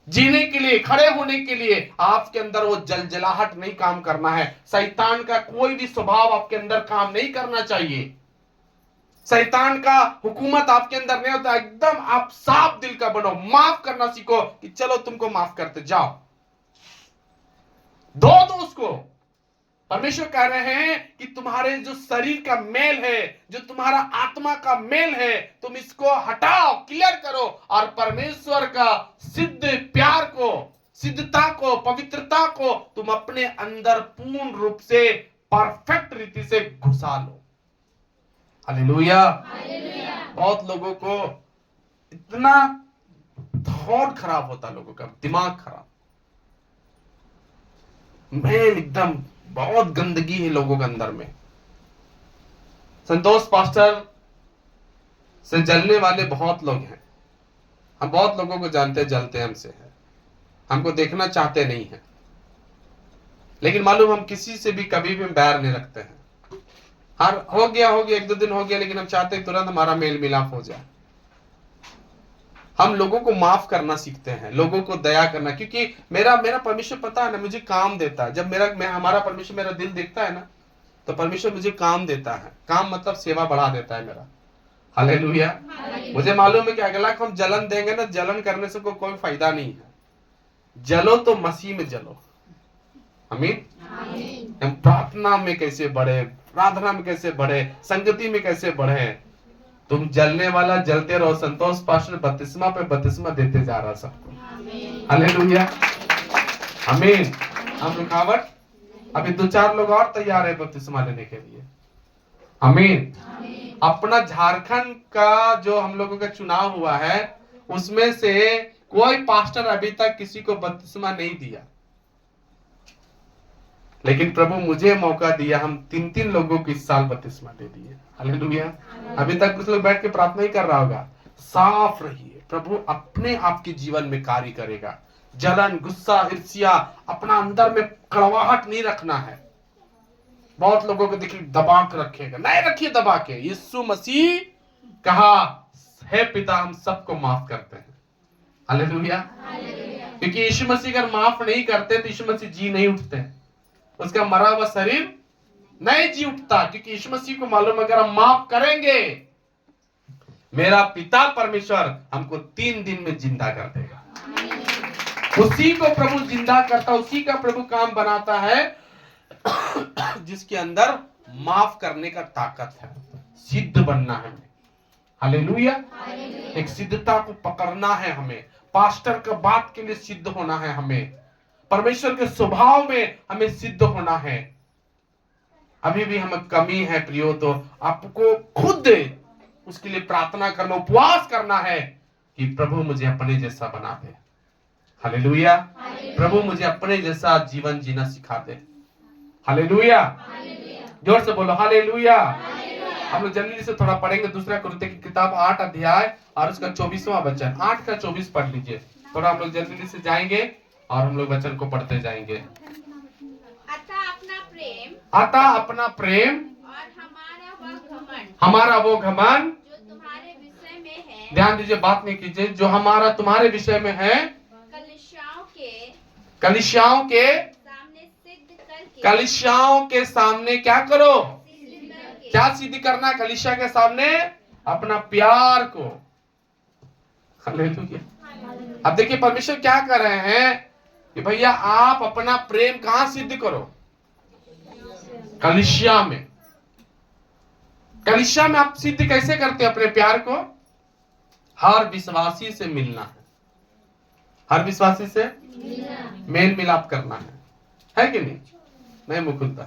जीने के लिए, खड़े होने के लिए। आपके अंदर वो जलजलाहट नहीं काम करना है, शैतान का कोई भी स्वभाव आपके अंदर काम नहीं करना चाहिए, शैतान का हुकूमत आपके अंदर नहीं होता। एकदम आप साफ दिल का बनो, माफ करना सीखो कि चलो तुमको माफ करते जाओ, दो उसको। परमेश्वर कह रहे हैं कि तुम्हारे जो शरीर का मेल है, जो तुम्हारा आत्मा का मेल है, तुम इसको हटाओ, क्लियर करो, और परमेश्वर का सिद्ध प्यार को, सिद्धता को, पवित्रता को तुम अपने अंदर पूर्ण रूप से परफेक्ट रीति से घुसा लो। हालेलुया। बहुत लोगों को इतना थॉट खराब होता, लोगों का दिमाग खराब, मेल एकदम बहुत गंदगी है लोगों के अंदर में। संतोष पास्टर से जलने वाले बहुत लोग हैं, हम बहुत लोगों को जानते हैं, जलते हमसे हैं, हमको देखना चाहते नहीं है, लेकिन मालूम हम किसी से भी कभी भी बैर नहीं रखते हैं। हर हो गया एक दो दिन हो गया, लेकिन हम चाहते हैं तुरंत हमारा मेल मिलाप हो जाए। हम लोगों को माफ करना सीखते हैं, लोगों को दया करना, क्योंकि मेरा परमेश्वर पता है ना, मुझे काम देता है। जब हमारा परमेश्वर मेरा दिल देखता है ना, तो परमेश्वर मुझे काम देता है। काम मतलब सेवा बढ़ा देता है मेरा। हालेलुया। मुझे मालूम है कि अगला को हम जलन देंगे ना, जलन करने से कोई फायदा नहीं है। जलो तो मसीह में जलो। आमीन। हम प्रार्थना में कैसे बढ़े, प्रार्थना में कैसे बढ़े, संगति में कैसे बढ़े। तुम जलने वाला जलते रहो। संतोष पास्टर बपतिस्मा पे बपतिस्मा देते जा रहा सबको। हालेलुया। आमीन। हम रुकावट, अभी 2-4 लोग और तैयार है बपतिस्मा लेने के लिए। आमीन। अपना झारखंड का जो हम लोगों का चुनाव हुआ है, उसमें से कोई पास्टर अभी तक किसी को बपतिस्मा नहीं दिया, लेकिन प्रभु मुझे मौका दिया, हम 3-3 लोगों को इस साल बपतिस्मा दे दिए। हालेलुया। अभी तक कुछ लोग बैठ के प्रार्थना ही कर रहा होगा। साफ रहिए, प्रभु अपने आपके जीवन में कार्य करेगा। जलन, गुस्सा, ईर्ष्या, अपना अंदर में कड़वाहट नहीं रखना है। बहुत लोगों को देखिए दबा के रखेगा, नहीं रखिए दबा के। यीशु मसीह कहा है पिता हम सबको माफ करते हैं। हालेलुया। क्योंकि यीशु मसीह अगर माफ नहीं करते तो यीशु मसीह जी नहीं उठते, उसका मरा हुआ शरीर नहीं जी उठता। क्योंकि यीशु मसीह को मालूम, अगर हम माफ करेंगे मेरा पिता परमेश्वर हमको 3 दिन में जिंदा कर देगा। उसी को प्रभु जिंदा करता, उसी का प्रभु काम बनाता है जिसके अंदर माफ करने का ताकत है। सिद्ध बनना है हमें। हालेलुया। एक सिद्धता को पकड़ना है हमें, पास्टर का बात के लिए सिद्ध होना है हमें, परमेश्वर के स्वभाव में हमें सिद्ध होना है। अभी भी हमें कमी है प्रियो, तो आपको खुद उसके लिए प्रार्थना करना, उपवास करना है कि प्रभु मुझे अपने जैसा बना दे। हालेलुया। प्रभु मुझे अपने जैसा जीवन जीना सिखा दे। हालेलुया। जोर से बोलो हालेलुया। हम लोग जल्दी से थोड़ा पढ़ेंगे दूसरा कुरिन्थियों की किताब 8 अध्याय और उसका 24वां वचन। 8 का 24 पढ़ लीजिए। थोड़ा हम लोग जल्दी से जाएंगे और हम लोग वचन को पढ़ते जाएंगे। अतः अपना प्रेम और हमारा वो घमंड जो तुम्हारे विषय में है, ध्यान दीजिए, बात नहीं कीजिए, जो हमारा तुम्हारे विषय में है, कलीसियाओं के सामने सिद्ध करके, कलीसियाओं के सामने क्या करो, क्या सिद्ध करना कलीसिया के सामने? अपना प्यार को। हालेलुया। अब देखिए परमेश्वर क्या कर रहे हैं कि भैया आप अपना प्रेम कहां सिद्ध करो? कलीसिया में। कलीसिया में आप सिद्ध कैसे करते हैं अपने प्यार को? हर विश्वासी से मिलना है, हर विश्वासी से मेल मिलाप करना है कि नहीं? नहीं मुकुंद है।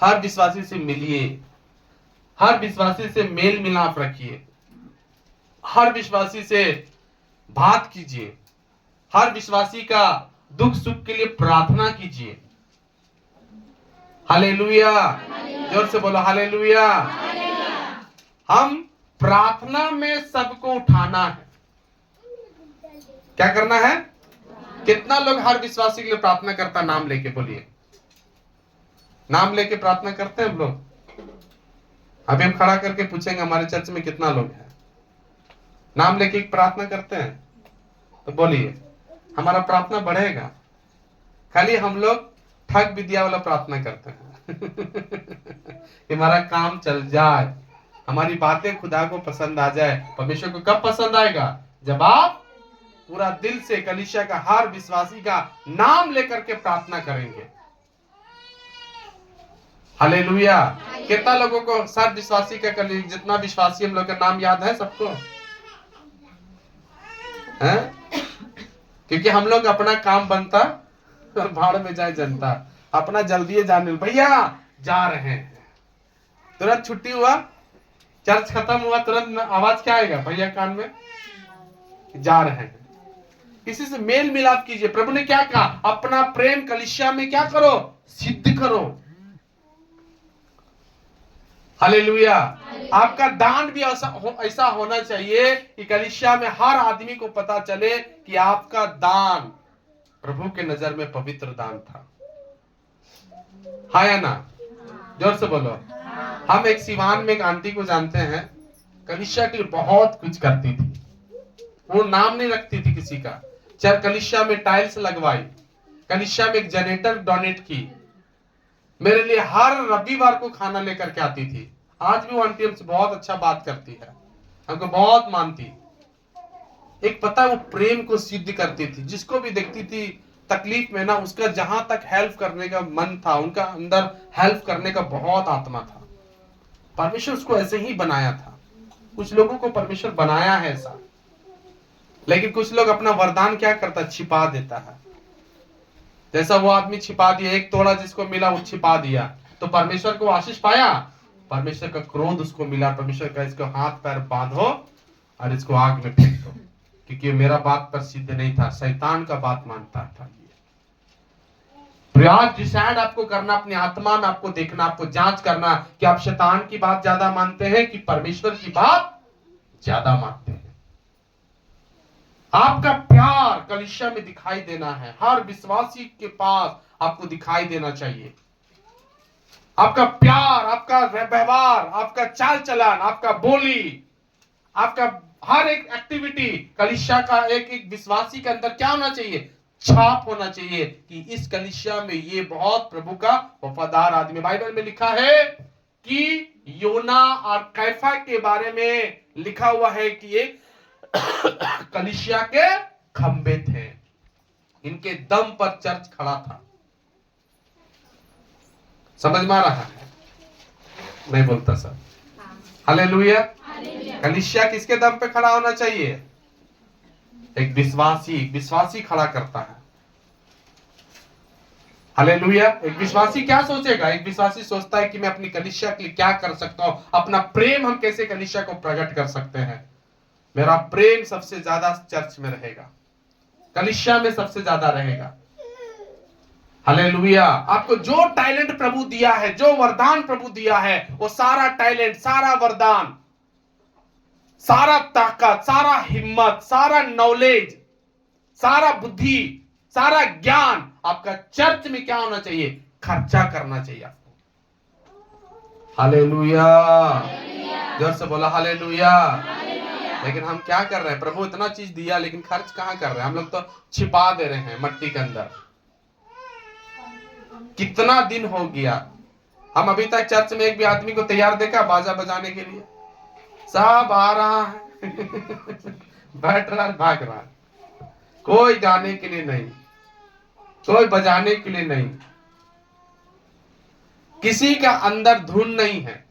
हर विश्वासी से मिलिए, हर विश्वासी से मेल मिलाप रखिए, हर विश्वासी से बात कीजिए, हर विश्वासी का दुख सुख के लिए प्रार्थना कीजिए। हालेलुया, जोर से बोलो हालेलुया। हम प्रार्थना में सबको उठाना है। क्या करना है? कितना लोग हर विश्वासी के लिए प्रार्थना करता? नाम लेके बोलिए। नाम लेके प्रार्थना करते हैं हम लोग? अभी हम खड़ा करके पूछेंगे हमारे चर्च में कितना लोग हैं नाम लेके प्रार्थना करते हैं, तो बोलिए, हमारा प्रार्थना बढ़ेगा। खाली हम लोग ठग विद्या वाला प्रार्थना करते हैं कि हमारा काम चल जाए, हमारी बातें खुदा को पसंद आ जाए। परमेश्वर को कब पसंद आएगा? जब आप पूरा दिल से कलीसिया का हर विश्वासी का नाम लेकर के प्रार्थना करेंगे। हालेलुया। कितना लोगों को सब विश्वासी का जितना विश्वासी हम लोग का नाम याद है सबको? है? क्योंकि हम लोग अपना काम बनता और भाड़ में जाए जनता। अपना जल्दी जाने, भैया जा रहे हैं, तुरंत छुट्टी हुआ, चर्च खत्म हुआ, तुरंत आवाज क्या आएगा भैया कान में? जा रहे हैं। किसी से मेल मिलाप कीजिए। प्रभु ने क्या कहा? अपना प्रेम कलीसिया में क्या करो? सिद्ध करो। हालेलुया। आपका दान भी ऐसा होना चाहिए कि कलीसिया में हर आदमी को पता चले कि आपका दान प्रभु के नजर में पवित्र दान था। हाँ या ना? जोर से बोलो। हम एक सिवान में एक आंटी को जानते हैं, कलीसिया के लिए बहुत कुछ करती थी। वो नाम नहीं रखती थी किसी का। चाहे कलीसिया में टाइल्स लगवाई, कलीसिया में एक जनरेटर डोनेट की, मेरे लिए हर रविवार को खाना लेकर के आती थी। आज भी वो आंटी हमसे बहुत अच्छा बात करती है, हमको बहुत मानती। एक पता वो प्रेम को सिद्ध करती थी, जिसको भी देखती थी तकलीफ में ना, उसका जहां तक हेल्प करने का मन था, उनका अंदर हेल्प करने का बहुत आत्मा था। परमेश्वर उसको ऐसे ही बनाया था। कुछ लोगों को परमेश्वर बनाया है ऐसा, लेकिन कुछ लोग अपना वरदान क्या करता? छिपा देता है। जैसा वो आदमी छिपा दिया, एक तोड़ा जिसको मिला वो छिपा दिया, तो परमेश्वर को आशीष पाया, परमेश्वर का क्रोध उसको मिला। परमेश्वर का इसको हाथ पैर बांधो और इसको आग में फेंक दो, क्योंकि मेरा बात पर सिद्ध नहीं था, शैतान का बात मानता था। प्रयास डिसाइड आपको करना, अपनी आत्मा में आपको देखना, आपको जांच करना कि आप शैतान की बात ज्यादा मानते हैं कि परमेश्वर की बात ज्यादा मानते हैं। आपका प्यार कलीसिया में दिखाई देना है, हर विश्वासी के पास आपको दिखाई देना चाहिए। आपका प्यार, आपका व्यवहार, आपका चाल चलन, आपका बोली, आपका हर एक एक्टिविटी कलीसिया का एक विश्वासी के अंदर क्या होना चाहिए? छाप होना चाहिए कि इस कलीसिया में ये बहुत प्रभु का वफादार आदमी। बाइबल में लिखा है कि योना और कैफा के बारे में लिखा हुआ है कि एक कलीसिया के खंबे थे, इनके दम पर चर्च खड़ा था। समझ में आ रहा है? नहीं बोलता सर? हालेलुया। कलीसिया किसके दम पे खड़ा होना चाहिए? एक विश्वासी खड़ा करता है। हालेलुया। एक विश्वासी क्या सोचेगा? एक विश्वासी सोचता है कि मैं अपनी कलीसिया के लिए क्या कर सकता हूं, अपना प्रेम हम कैसे कलीसिया को प्रकट कर सकते हैं। मेरा प्रेम सबसे ज्यादा चर्च में रहेगा, कलीसिया में सबसे ज्यादा रहेगा। हालेलुया। आपको जो टैलेंट प्रभु दिया है, जो वरदान प्रभु दिया है, वो सारा टैलेंट, सारा वरदान, सारा ताकत, सारा हिम्मत, सारा नॉलेज, सारा बुद्धि, सारा ज्ञान आपका चर्च में क्या होना चाहिए? खर्चा करना चाहिए आपको। हालेलुया। जोर से बोला हालेलुया। लेकिन हम क्या कर रहे हैं? प्रभु इतना चीज दिया लेकिन खर्च कहां कर रहे हैं? हम लोग तो छिपा दे रहे हैं मट्टी के अंदर। कितना दिन हो गया, हम अभी तक चर्च में एक भी आदमी को तैयार देखा बाजा बजाने के लिए? सब आ रहा है बैठ रहा है, भाग रहा है। कोई गाने के लिए नहीं, कोई बजाने के लिए नहीं। किसी का अंदर धुन नहीं है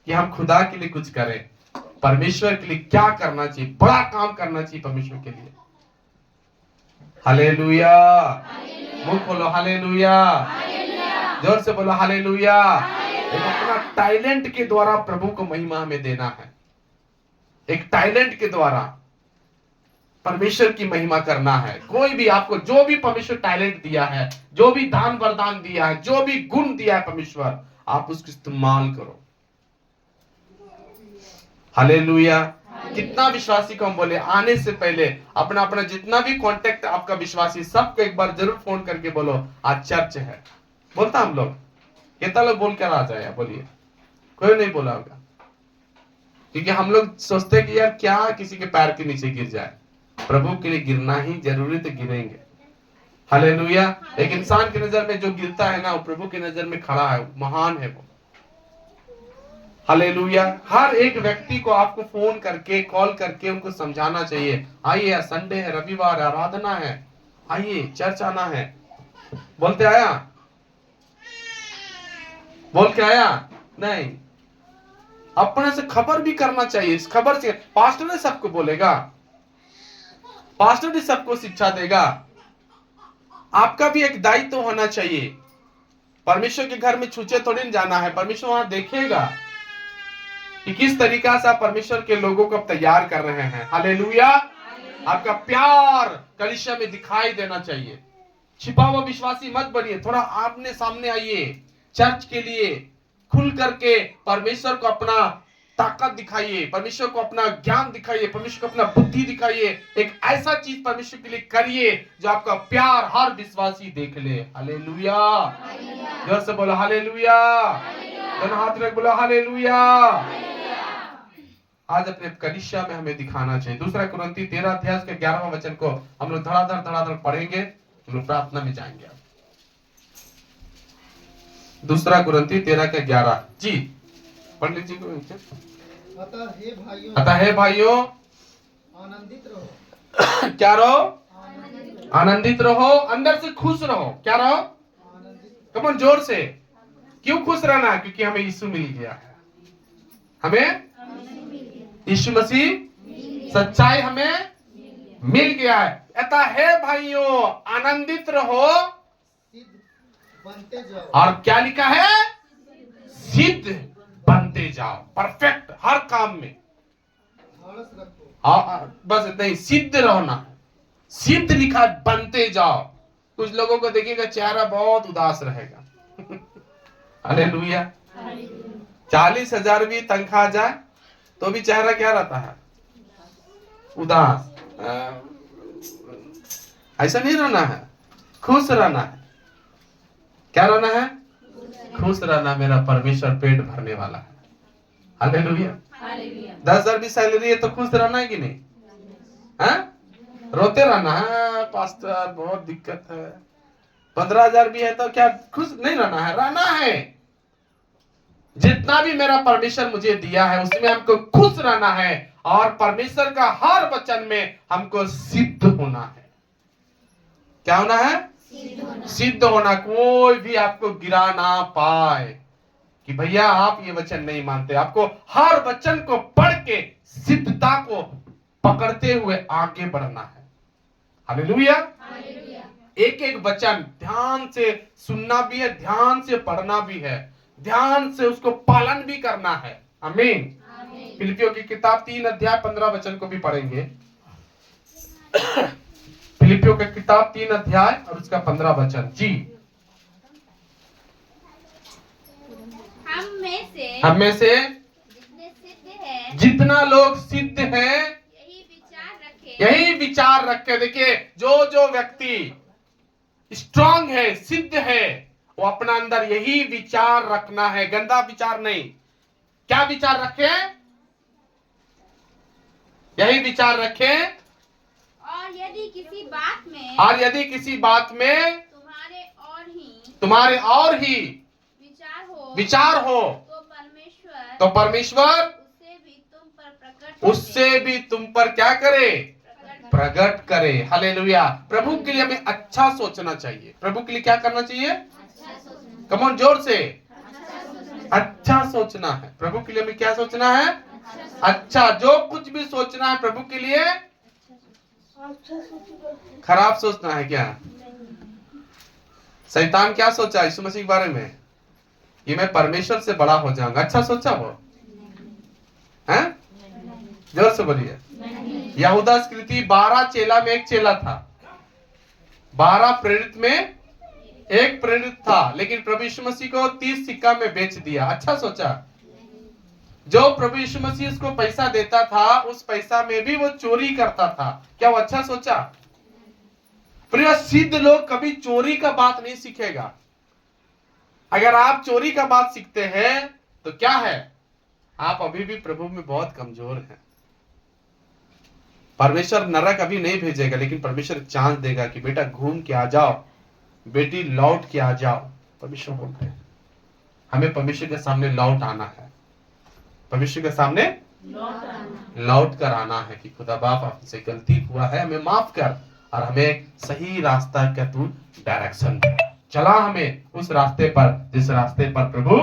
कि हम खुदा के लिए कुछ करें, परमेश्वर के लिए क्या करना चाहिए, बड़ा काम करना चाहिए परमेश्वर के लिए। हालेलुया। मुंह खोलो हालेलुया। जोर से बोलो हालेलुया। एक अपना टैलेंट के द्वारा प्रभु को महिमा हमें देना है। एक टैलेंट के द्वारा परमेश्वर की महिमा करना है। कोई भी आपको जो भी परमेश्वर टैलेंट दिया है, जो भी दान वरदान दिया है, जो भी गुण दिया है परमेश्वर, आप उसको इस्तेमाल करो। हालेलुया। कितना विश्वासी को हम बोले आने से पहले अपना अपना जितना भी कांटेक्ट आपका विश्वासी सबको एक बार जरूर फोन करके बोलो आज चर्च है। बोलता हम लोग कितना लोग बोल कर आ जाए, बोलिए। कोई नहीं बोला होगा, क्योंकि हम लोग सोचते हैं कि यार क्या किसी के पैर के नीचे गिर जाए। प्रभु के लिए गिरना ही जरूरी, तो गिरेंगे। हालेलुया। एक इंसान की नजर में जो गिरता है ना, वो प्रभु की नजर में खड़ा है, महान है वो। हालेलुया। हर एक व्यक्ति को आपको फोन करके कॉल करके उनको समझाना चाहिए, आइए संडे है, रविवार है, आराधना है, आइए चर्च आना है। बोलते आया, बोल के आया नहीं। अपने से खबर भी करना चाहिए। इस खबर से पास्टर ने सबको बोलेगा, पास्टर भी सबको शिक्षा देगा। आपका भी एक दायित्व होना चाहिए। परमेश्वर के घर में छूचे थोड़ी नहीं जाना है, परमेश्वर वहां देखेगा कि किस तरीका से आप परमेश्वर के लोगों को तैयार कर रहे हैं। हालेलुया। आपका प्यार कलीसिया में दिखाई देना चाहिए। छिपा हुआ विश्वासी मत बनिए, थोड़ा आमने सामने आइए। चर्च के लिए खुल करके परमेश्वर को अपना ताकत दिखाइए, परमेश्वर को अपना ज्ञान दिखाइए, परमेश्वर को अपना बुद्धि दिखाइए। एक ऐसा चीज परमेश्वर के लिए करिए जो आपका प्यार हर विश्वासी देख ले। हालेलुया। जोर से बोलो हालेलुया। दोनों हाथ रख बोलो हालेलुया। आज अपने कलीसिया में हमें दिखाना चाहिए। दूसरा कुरिन्थी 13 अध्याय के 11वां वचन को हम लोग धड़ाधड़ पढ़ेंगे, हम लोग प्रार्थना में जाएंगे। दूसरा कुरिन्थी 13 के 11 जी पढ़ लीजिए। अतः हे भाइयों आनंदित रहो। क्या रहो? आनंदित रहो, अंदर से खुश रहो। क्या रहो? कमन जोर से। क्यों खुश रहना है? क्योंकि हमें यीशु मिल गया है। हमें यीशु मसीह सच्चाई हमें मिल गया है। अतः हे भाइयों आनंदित रहो, सिद्ध बनते जाओ। और क्या लिखा है? सिद्ध बनते जाओ। परफेक्ट हर काम में। आलस रखो। बस इतना ही, सिद्ध रहना। सिद्ध लिखा है, बनते जाओ। कुछ लोगों को देखिएगा चेहरा बहुत उदास रहेगा। हालेलुया। 40,000 भी तनख्वाह जाए तो भी चेहरा क्या रहता है? उदास। ऐसा नहीं रहना है, खुश रहना है। क्या रहना है? खुश रहना। मेरा परमेश्वर पेट भरने वाला है। हालेलुया। 10,000 भी सैलरी है तो खुश रहना है कि नहीं? हाँ? रोते रहना है, पास्टर बहुत दिक्कत है। 15,000 भी है तो क्या खुश नहीं रहना है? रहना है। जितना भी मेरा परमेश्वर मुझे दिया है उसमें हमको खुश रहना है, और परमेश्वर का हर वचन में हमको सिद्ध होना है। क्या होना है? सिद्ध होना। कोई भी आपको गिरा ना पाए कि भैया आप ये वचन नहीं मानते। आपको हर वचन को पढ़ के सिद्धता को पकड़ते हुए आगे बढ़ना है। हालेलुया। एक एक वचन ध्यान से सुनना भी है, ध्यान से पढ़ना भी है, ध्यान से उसको पालन भी करना है। आमीन। फिलिपियों की किताब 3 अध्याय 15 वचन को भी पढ़ेंगे। फिलिपियों की किताब 3 अध्याय और उसका 15 वचन जी। हम में से जितने सिद्ध हैं, जितना लोग सिद्ध हैं यही विचार रखे। देखिए जो व्यक्ति स्ट्रांग है, सिद्ध है, वो अपना अंदर यही विचार रखना है। गंदा विचार नहीं। क्या विचार रखे? यही विचार रखें। और यदि किसी बात में तुम्हारे और ही विचार हो तो परमेश्वर उससे भी तुम पर क्या करे? प्रकट करे। हालेलुया। प्रभु के लिए हमें अच्छा सोचना चाहिए। प्रभु के लिए क्या करना चाहिए? कमोन जोर से। अच्छा सोचना है। प्रभु के लिए हमें क्या सोचना है? अच्छा। जो कुछ भी सोचना है प्रभु के लिए खराब सोचना है क्या? शैतान क्या सोचा यीशु मसीह के बारे में? कि मैं परमेश्वर से बड़ा हो जाऊंगा। अच्छा सोचा वो है? जोर से बोलिए। यहूदा स्कृति 12 चेला में एक चेला था, 12 प्रेरित में एक प्रेरित था, लेकिन प्रभु यीशु मसीह को 30 सिक्का में बेच दिया। अच्छा सोचा। जो प्रभु यीशु मसीह उसको पैसा देता था, उस पैसा में भी वो चोरी करता था। क्या वो अच्छा सोचा? प्रिय, सिद्ध लोग कभी चोरी का बात नहीं सीखेगा। अगर आप चोरी का बात सीखते हैं तो क्या है, आप अभी भी प्रभु में बहुत कमजोर हैं। परमेश्वर नरक अभी नहीं भेजेगा, लेकिन परमेश्वर चांस देगा कि बेटा घूम के आ जाओ, बेटी लौट के आ जाओ। परमेश्वर बोलते हैं हमें परमेश्वर के सामने लौट आना है, परमेश्वर के सामने लौट कर आना है कि खुदा बाप आपसे गलती हुआ है, हमें माफ कर और हमें सही रास्ता का तू डायरेक्शन दे। चला हमें उस रास्ते पर जिस रास्ते पर प्रभु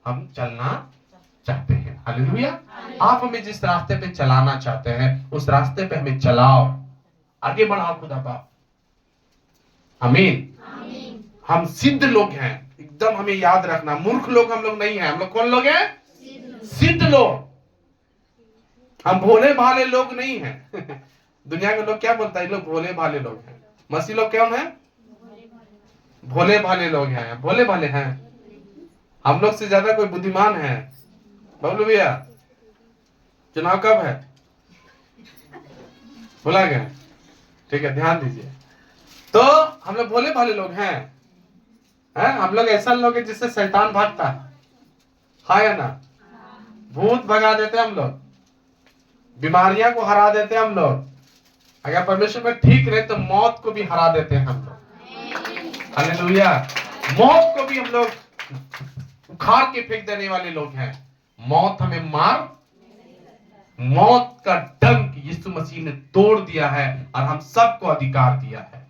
हम चलना चाहते हैं। हालेलुया। आप हमें जिस रास्ते पे चलाना चाहते हैं उस रास्ते पे हमें चलाओ, आगे बढ़ाओ खुदा बाप। आमीन। हम सिद्ध लोग हैं, एकदम हमें याद रखना। मूर्ख लोग हम लोग नहीं हैं। हम लोग कौन लोग हैं? सिद्ध लोग। हम भोले भाले लोग नहीं हैं। दुनिया के लोग क्या बोलता है, लोग भोले भाले लोग हैं। मसीह लोग कौन है? भोले भाले लोग हैं। भोले भाले हैं। हम लोग से ज्यादा कोई बुद्धिमान है? बबलू भैया, चुनाव कब है? भुला गए? ठीक है, ध्यान दीजिए। तो हम लोग भोले भाले लोग हैं। हम लोग ऐसा लोग हैं जिससे शैतान भागता है या ना? भूत भगा देते हैं हम लोग, बीमारियां को हरा देते हैं हम लोग। अगर परमेश्वर में ठीक रहे तो मौत को भी हरा देते हैं हम लोग। हालेलुया। मौत को भी हम लोग उखाड़ के फेंक देने वाले लोग हैं। मौत हमें मौत का डंक यीशु मसीह ने तोड़ दिया है और हम सबको अधिकार दिया है।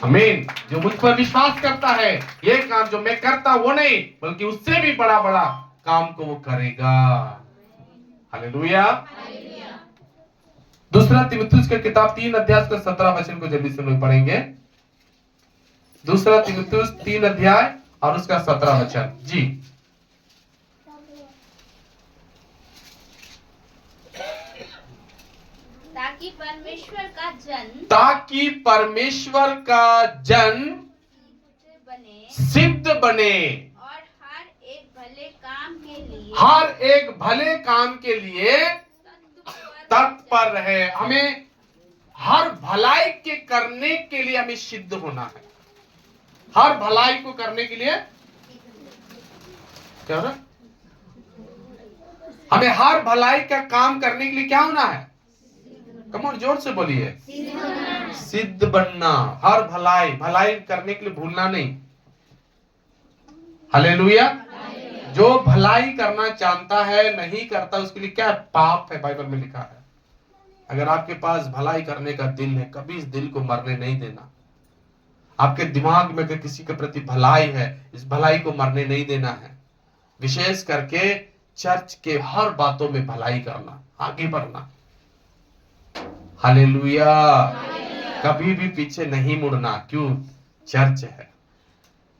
आमीन। जो मुझ पर विश्वास करता है, ये काम जो मैं करता वो नहीं बल्कि उससे भी बड़ा बड़ा काम को वो करेगा। हालेलुया। दूसरा तीमुथियुस की किताब 3 अध्याय का 17 वचन को जल्दी से लोग पढ़ेंगे। दूसरा तीमुथियुस 3 अध्याय और उसका 17 वचन। जी। ताकि परमेश्वर का जन सिद्ध बने और हर एक भले काम के लिए तत्पर रहे। हमें हर भलाई के करने के लिए हमें सिद्ध होना है। हर भलाई को करने के लिए क्या हो रहा? हमें हर भलाई का काम करने के लिए क्या होना है? कम ऑन, जोर से बोलिए। सिद्ध बनना। हर भलाई करने के लिए भूलना नहीं। हालेलुया। जो भलाई करना जानता है नहीं करता, उसके लिए क्या पाप है? बाइबल में लिखा है। अगर आपके पास भलाई करने का दिल है, कभी इस दिल को मरने नहीं देना। आपके दिमाग में अगर किसी के प्रति भलाई है, इस भलाई को मरने नहीं देना है। विशेष करके चर्च के हर बातों में भलाई करना, आगे बढ़ना। हालेलुया। कभी भी पीछे नहीं मुड़ना। क्यों? चर्च है।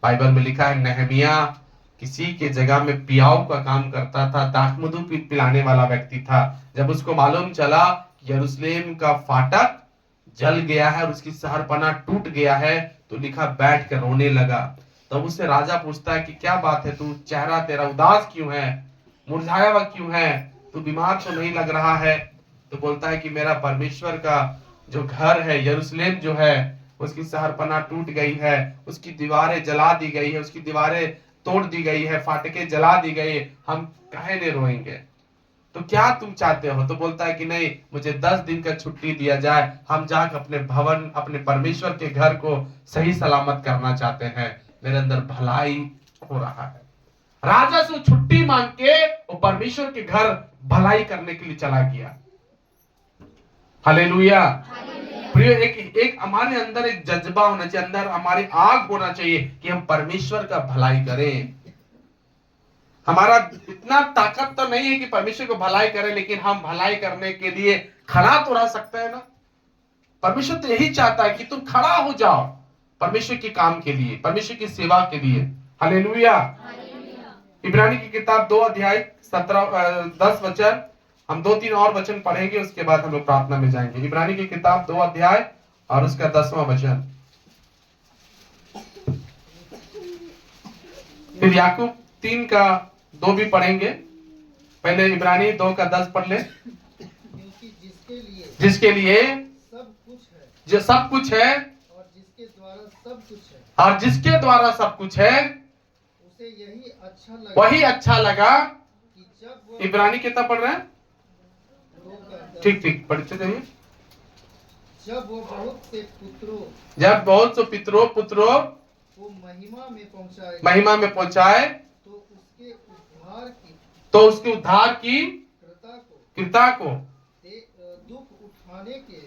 बाइबल में लिखा है, नहमिया किसी के जगह में पियाऊ का काम करता था, दाखमधु पिलाने वाला व्यक्ति था। जब उसको मालूम चला यरूशलेम का फाटक जल गया है और उसकी शहरपनाह टूट गया है, तो लिखा बैठ कर रोने लगा। तब उससे राजा पूछता है कि क्या बात है, तू चेहरा तेरा उदास क्यों है, मुरझाया हुआ क्यों है, तू बीमार तो नहीं लग रहा है? तो बोलता है कि मेरा परमेश्वर का जो घर है, यरूशलेम जो है, उसकी शहरपनाह टूट गई है, उसकी दीवारें जला दी गई है, उसकी दीवारें तोड़ दी गई है, फाटके जला दी गई है, हम काहे नहीं रोएंगे? तो क्या तुम चाहते हो? तो बोलता है कि नहीं, मुझे 10 दिन का छुट्टी दिया जाए, हम जाकर अपने भवन, अपने परमेश्वर के घर को सही सलामत करना चाहते हैं। मेरे अंदर भलाई हो रहा है। राजा से छुट्टी मांग के वो परमेश्वर के घर भलाई करने के लिए चला गया। हालेलुया। प्रिय, एक हमारे अंदर एक जज्बा होना चाहिए, अंदर हमारी आग होना चाहिए कि हम परमेश्वर का भलाई करें। हमारा इतना ताकत तो नहीं है कि परमेश्वर को भलाई करें, लेकिन हम भलाई करने के लिए खड़ा तो रह सकते हैं ना। परमेश्वर तो यही चाहता है कि तुम खड़ा हो जाओ परमेश्वर के काम के लिए, परमेश्वर की सेवा के लिए। हालेलुया। इब्रानी की किताब 2 अध्याय 10 वचन, हम 2-3 और वचन पढ़ेंगे, उसके बाद हम लोग प्रार्थना में जाएंगे। इब्रानी की किताब 2 अध्याय और उसका 10वां वचन। फिर याकूब 3 का 2 भी पढ़ेंगे। पहले इब्रानी 2 का 10 पढ़ ले। क्योंकि जिसके लिए सब कुछ है जो सब कुछ है और जिसके द्वारा सब कुछ है, और जिसके द्वारा सब कुछ है, उसे यही अच्छा लगा वही अच्छा लगा कि जब वह इब्रानी कितना पढ़ रहे हैं? दो का दस, ठीक पढ़ते जाइए। जब वो बहुत से पुत्रों जब बहुत से पुत्रों को महिमा में पहुंचाएगा, महिमा में पहुंचाए, तो उसके उद्धार की कृता को दुख उठाने के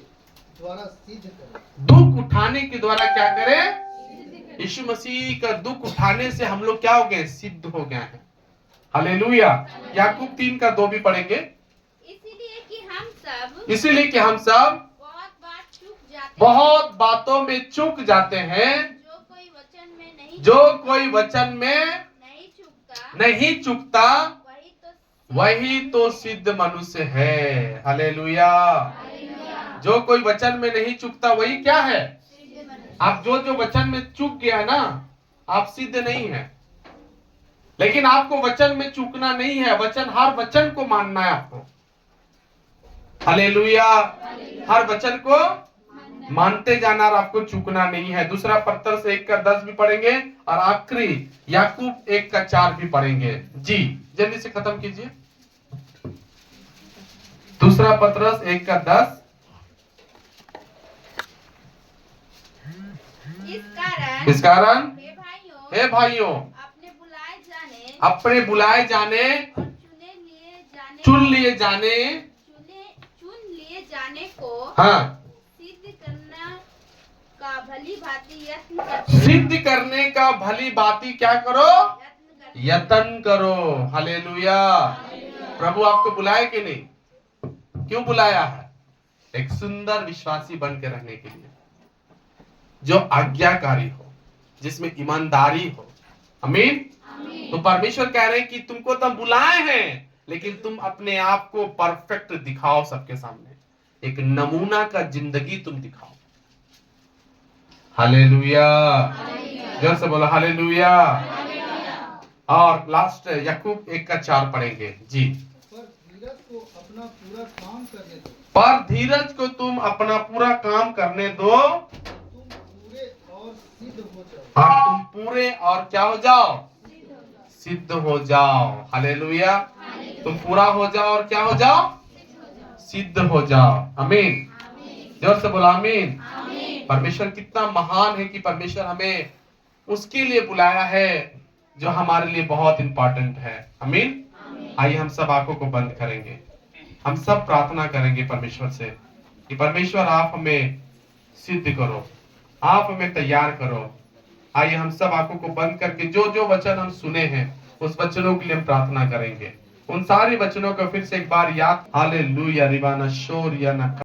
द्वारा सिद्ध करे। दुख उठाने के द्वारा क्या करे? यीशु मसीह का दुख उठाने से हम लोग क्या हो गए? सिद्ध हो गए हैं। हालेलुया। याकूब 3 का 2 भी पढ़ेंगे। इसीलिए कि हम सब बहुत बातों में चूक जाते हैं, जो कोई वचन में नहीं चूकता, वही तो सिद्ध मनुष्य है। हालेलुया। जो कोई वचन में नहीं चूकता वही क्या है? आप जो वचन में चूक गया ना, आप सिद्ध नहीं है। लेकिन आपको वचन में चूकना नहीं है, हर वचन को मानना है आपको। हालेलुया। हर वचन को मानते जाना और आपको चूकना नहीं है। दूसरा पत्रस 1 का 10 भी पढ़ेंगे और आखिरी याकूब 1 का 4 भी पढ़ेंगे। जी जल्दी से खत्म कीजिए। दूसरा पत्रस 1 का 10। इस कारण हे भाइयों, अपने बुलाए जाने चुन लिए जाने को सिद्ध करने का भली भांति क्या करो? यत्न करो। हालेलुया। प्रभु आपको बुलाए कि नहीं? क्यों बुलाया है? एक सुंदर विश्वासी बन के रहने के लिए, जो आज्ञाकारी हो, जिसमें ईमानदारी हो। आमीन। तो परमेश्वर कह रहे हैं कि तुमको तो बुलाए हैं, लेकिन तुम अपने आप को परफेक्ट दिखाओ सबके सामने। एक नमूना का जिंदगी तुम दिखाओ। हालेलुया। जोर से बोलो हालेलुया। और लास्ट याकूब 1 का 4 पढ़ेंगे। जी। पर धीरज को तुम अपना पूरा काम करने दो, और तुम पूरे और क्या हो जाओ? सिद्ध हो जाओ। हालेलुया। तुम पूरा हो जाओ और क्या हो जाओ? सिद्ध हो जाओ। आमीन। जोर से बोलो आमीन। परमेश्वर कितना महान है कि परमेश्वर हमें उसके लिए बुलाया है जो हमारे लिए बहुत इंपॉर्टेंट है। आमीन। आइए हम सब आंखों को बंद करेंगे, हम सब प्रार्थना करेंगे परमेश्वर से कि परमेश्वर आप हमें सिद्ध करो, आप हमें तैयार करो। आइए हम सब आंखों को बंद करके जो वचन हम सुने हैं उस वचनों के लिए हम प्रार्थना करेंगे। उन सारे वचनों को फिर से एक बार याद। हालेलुया। रिबाना शोर या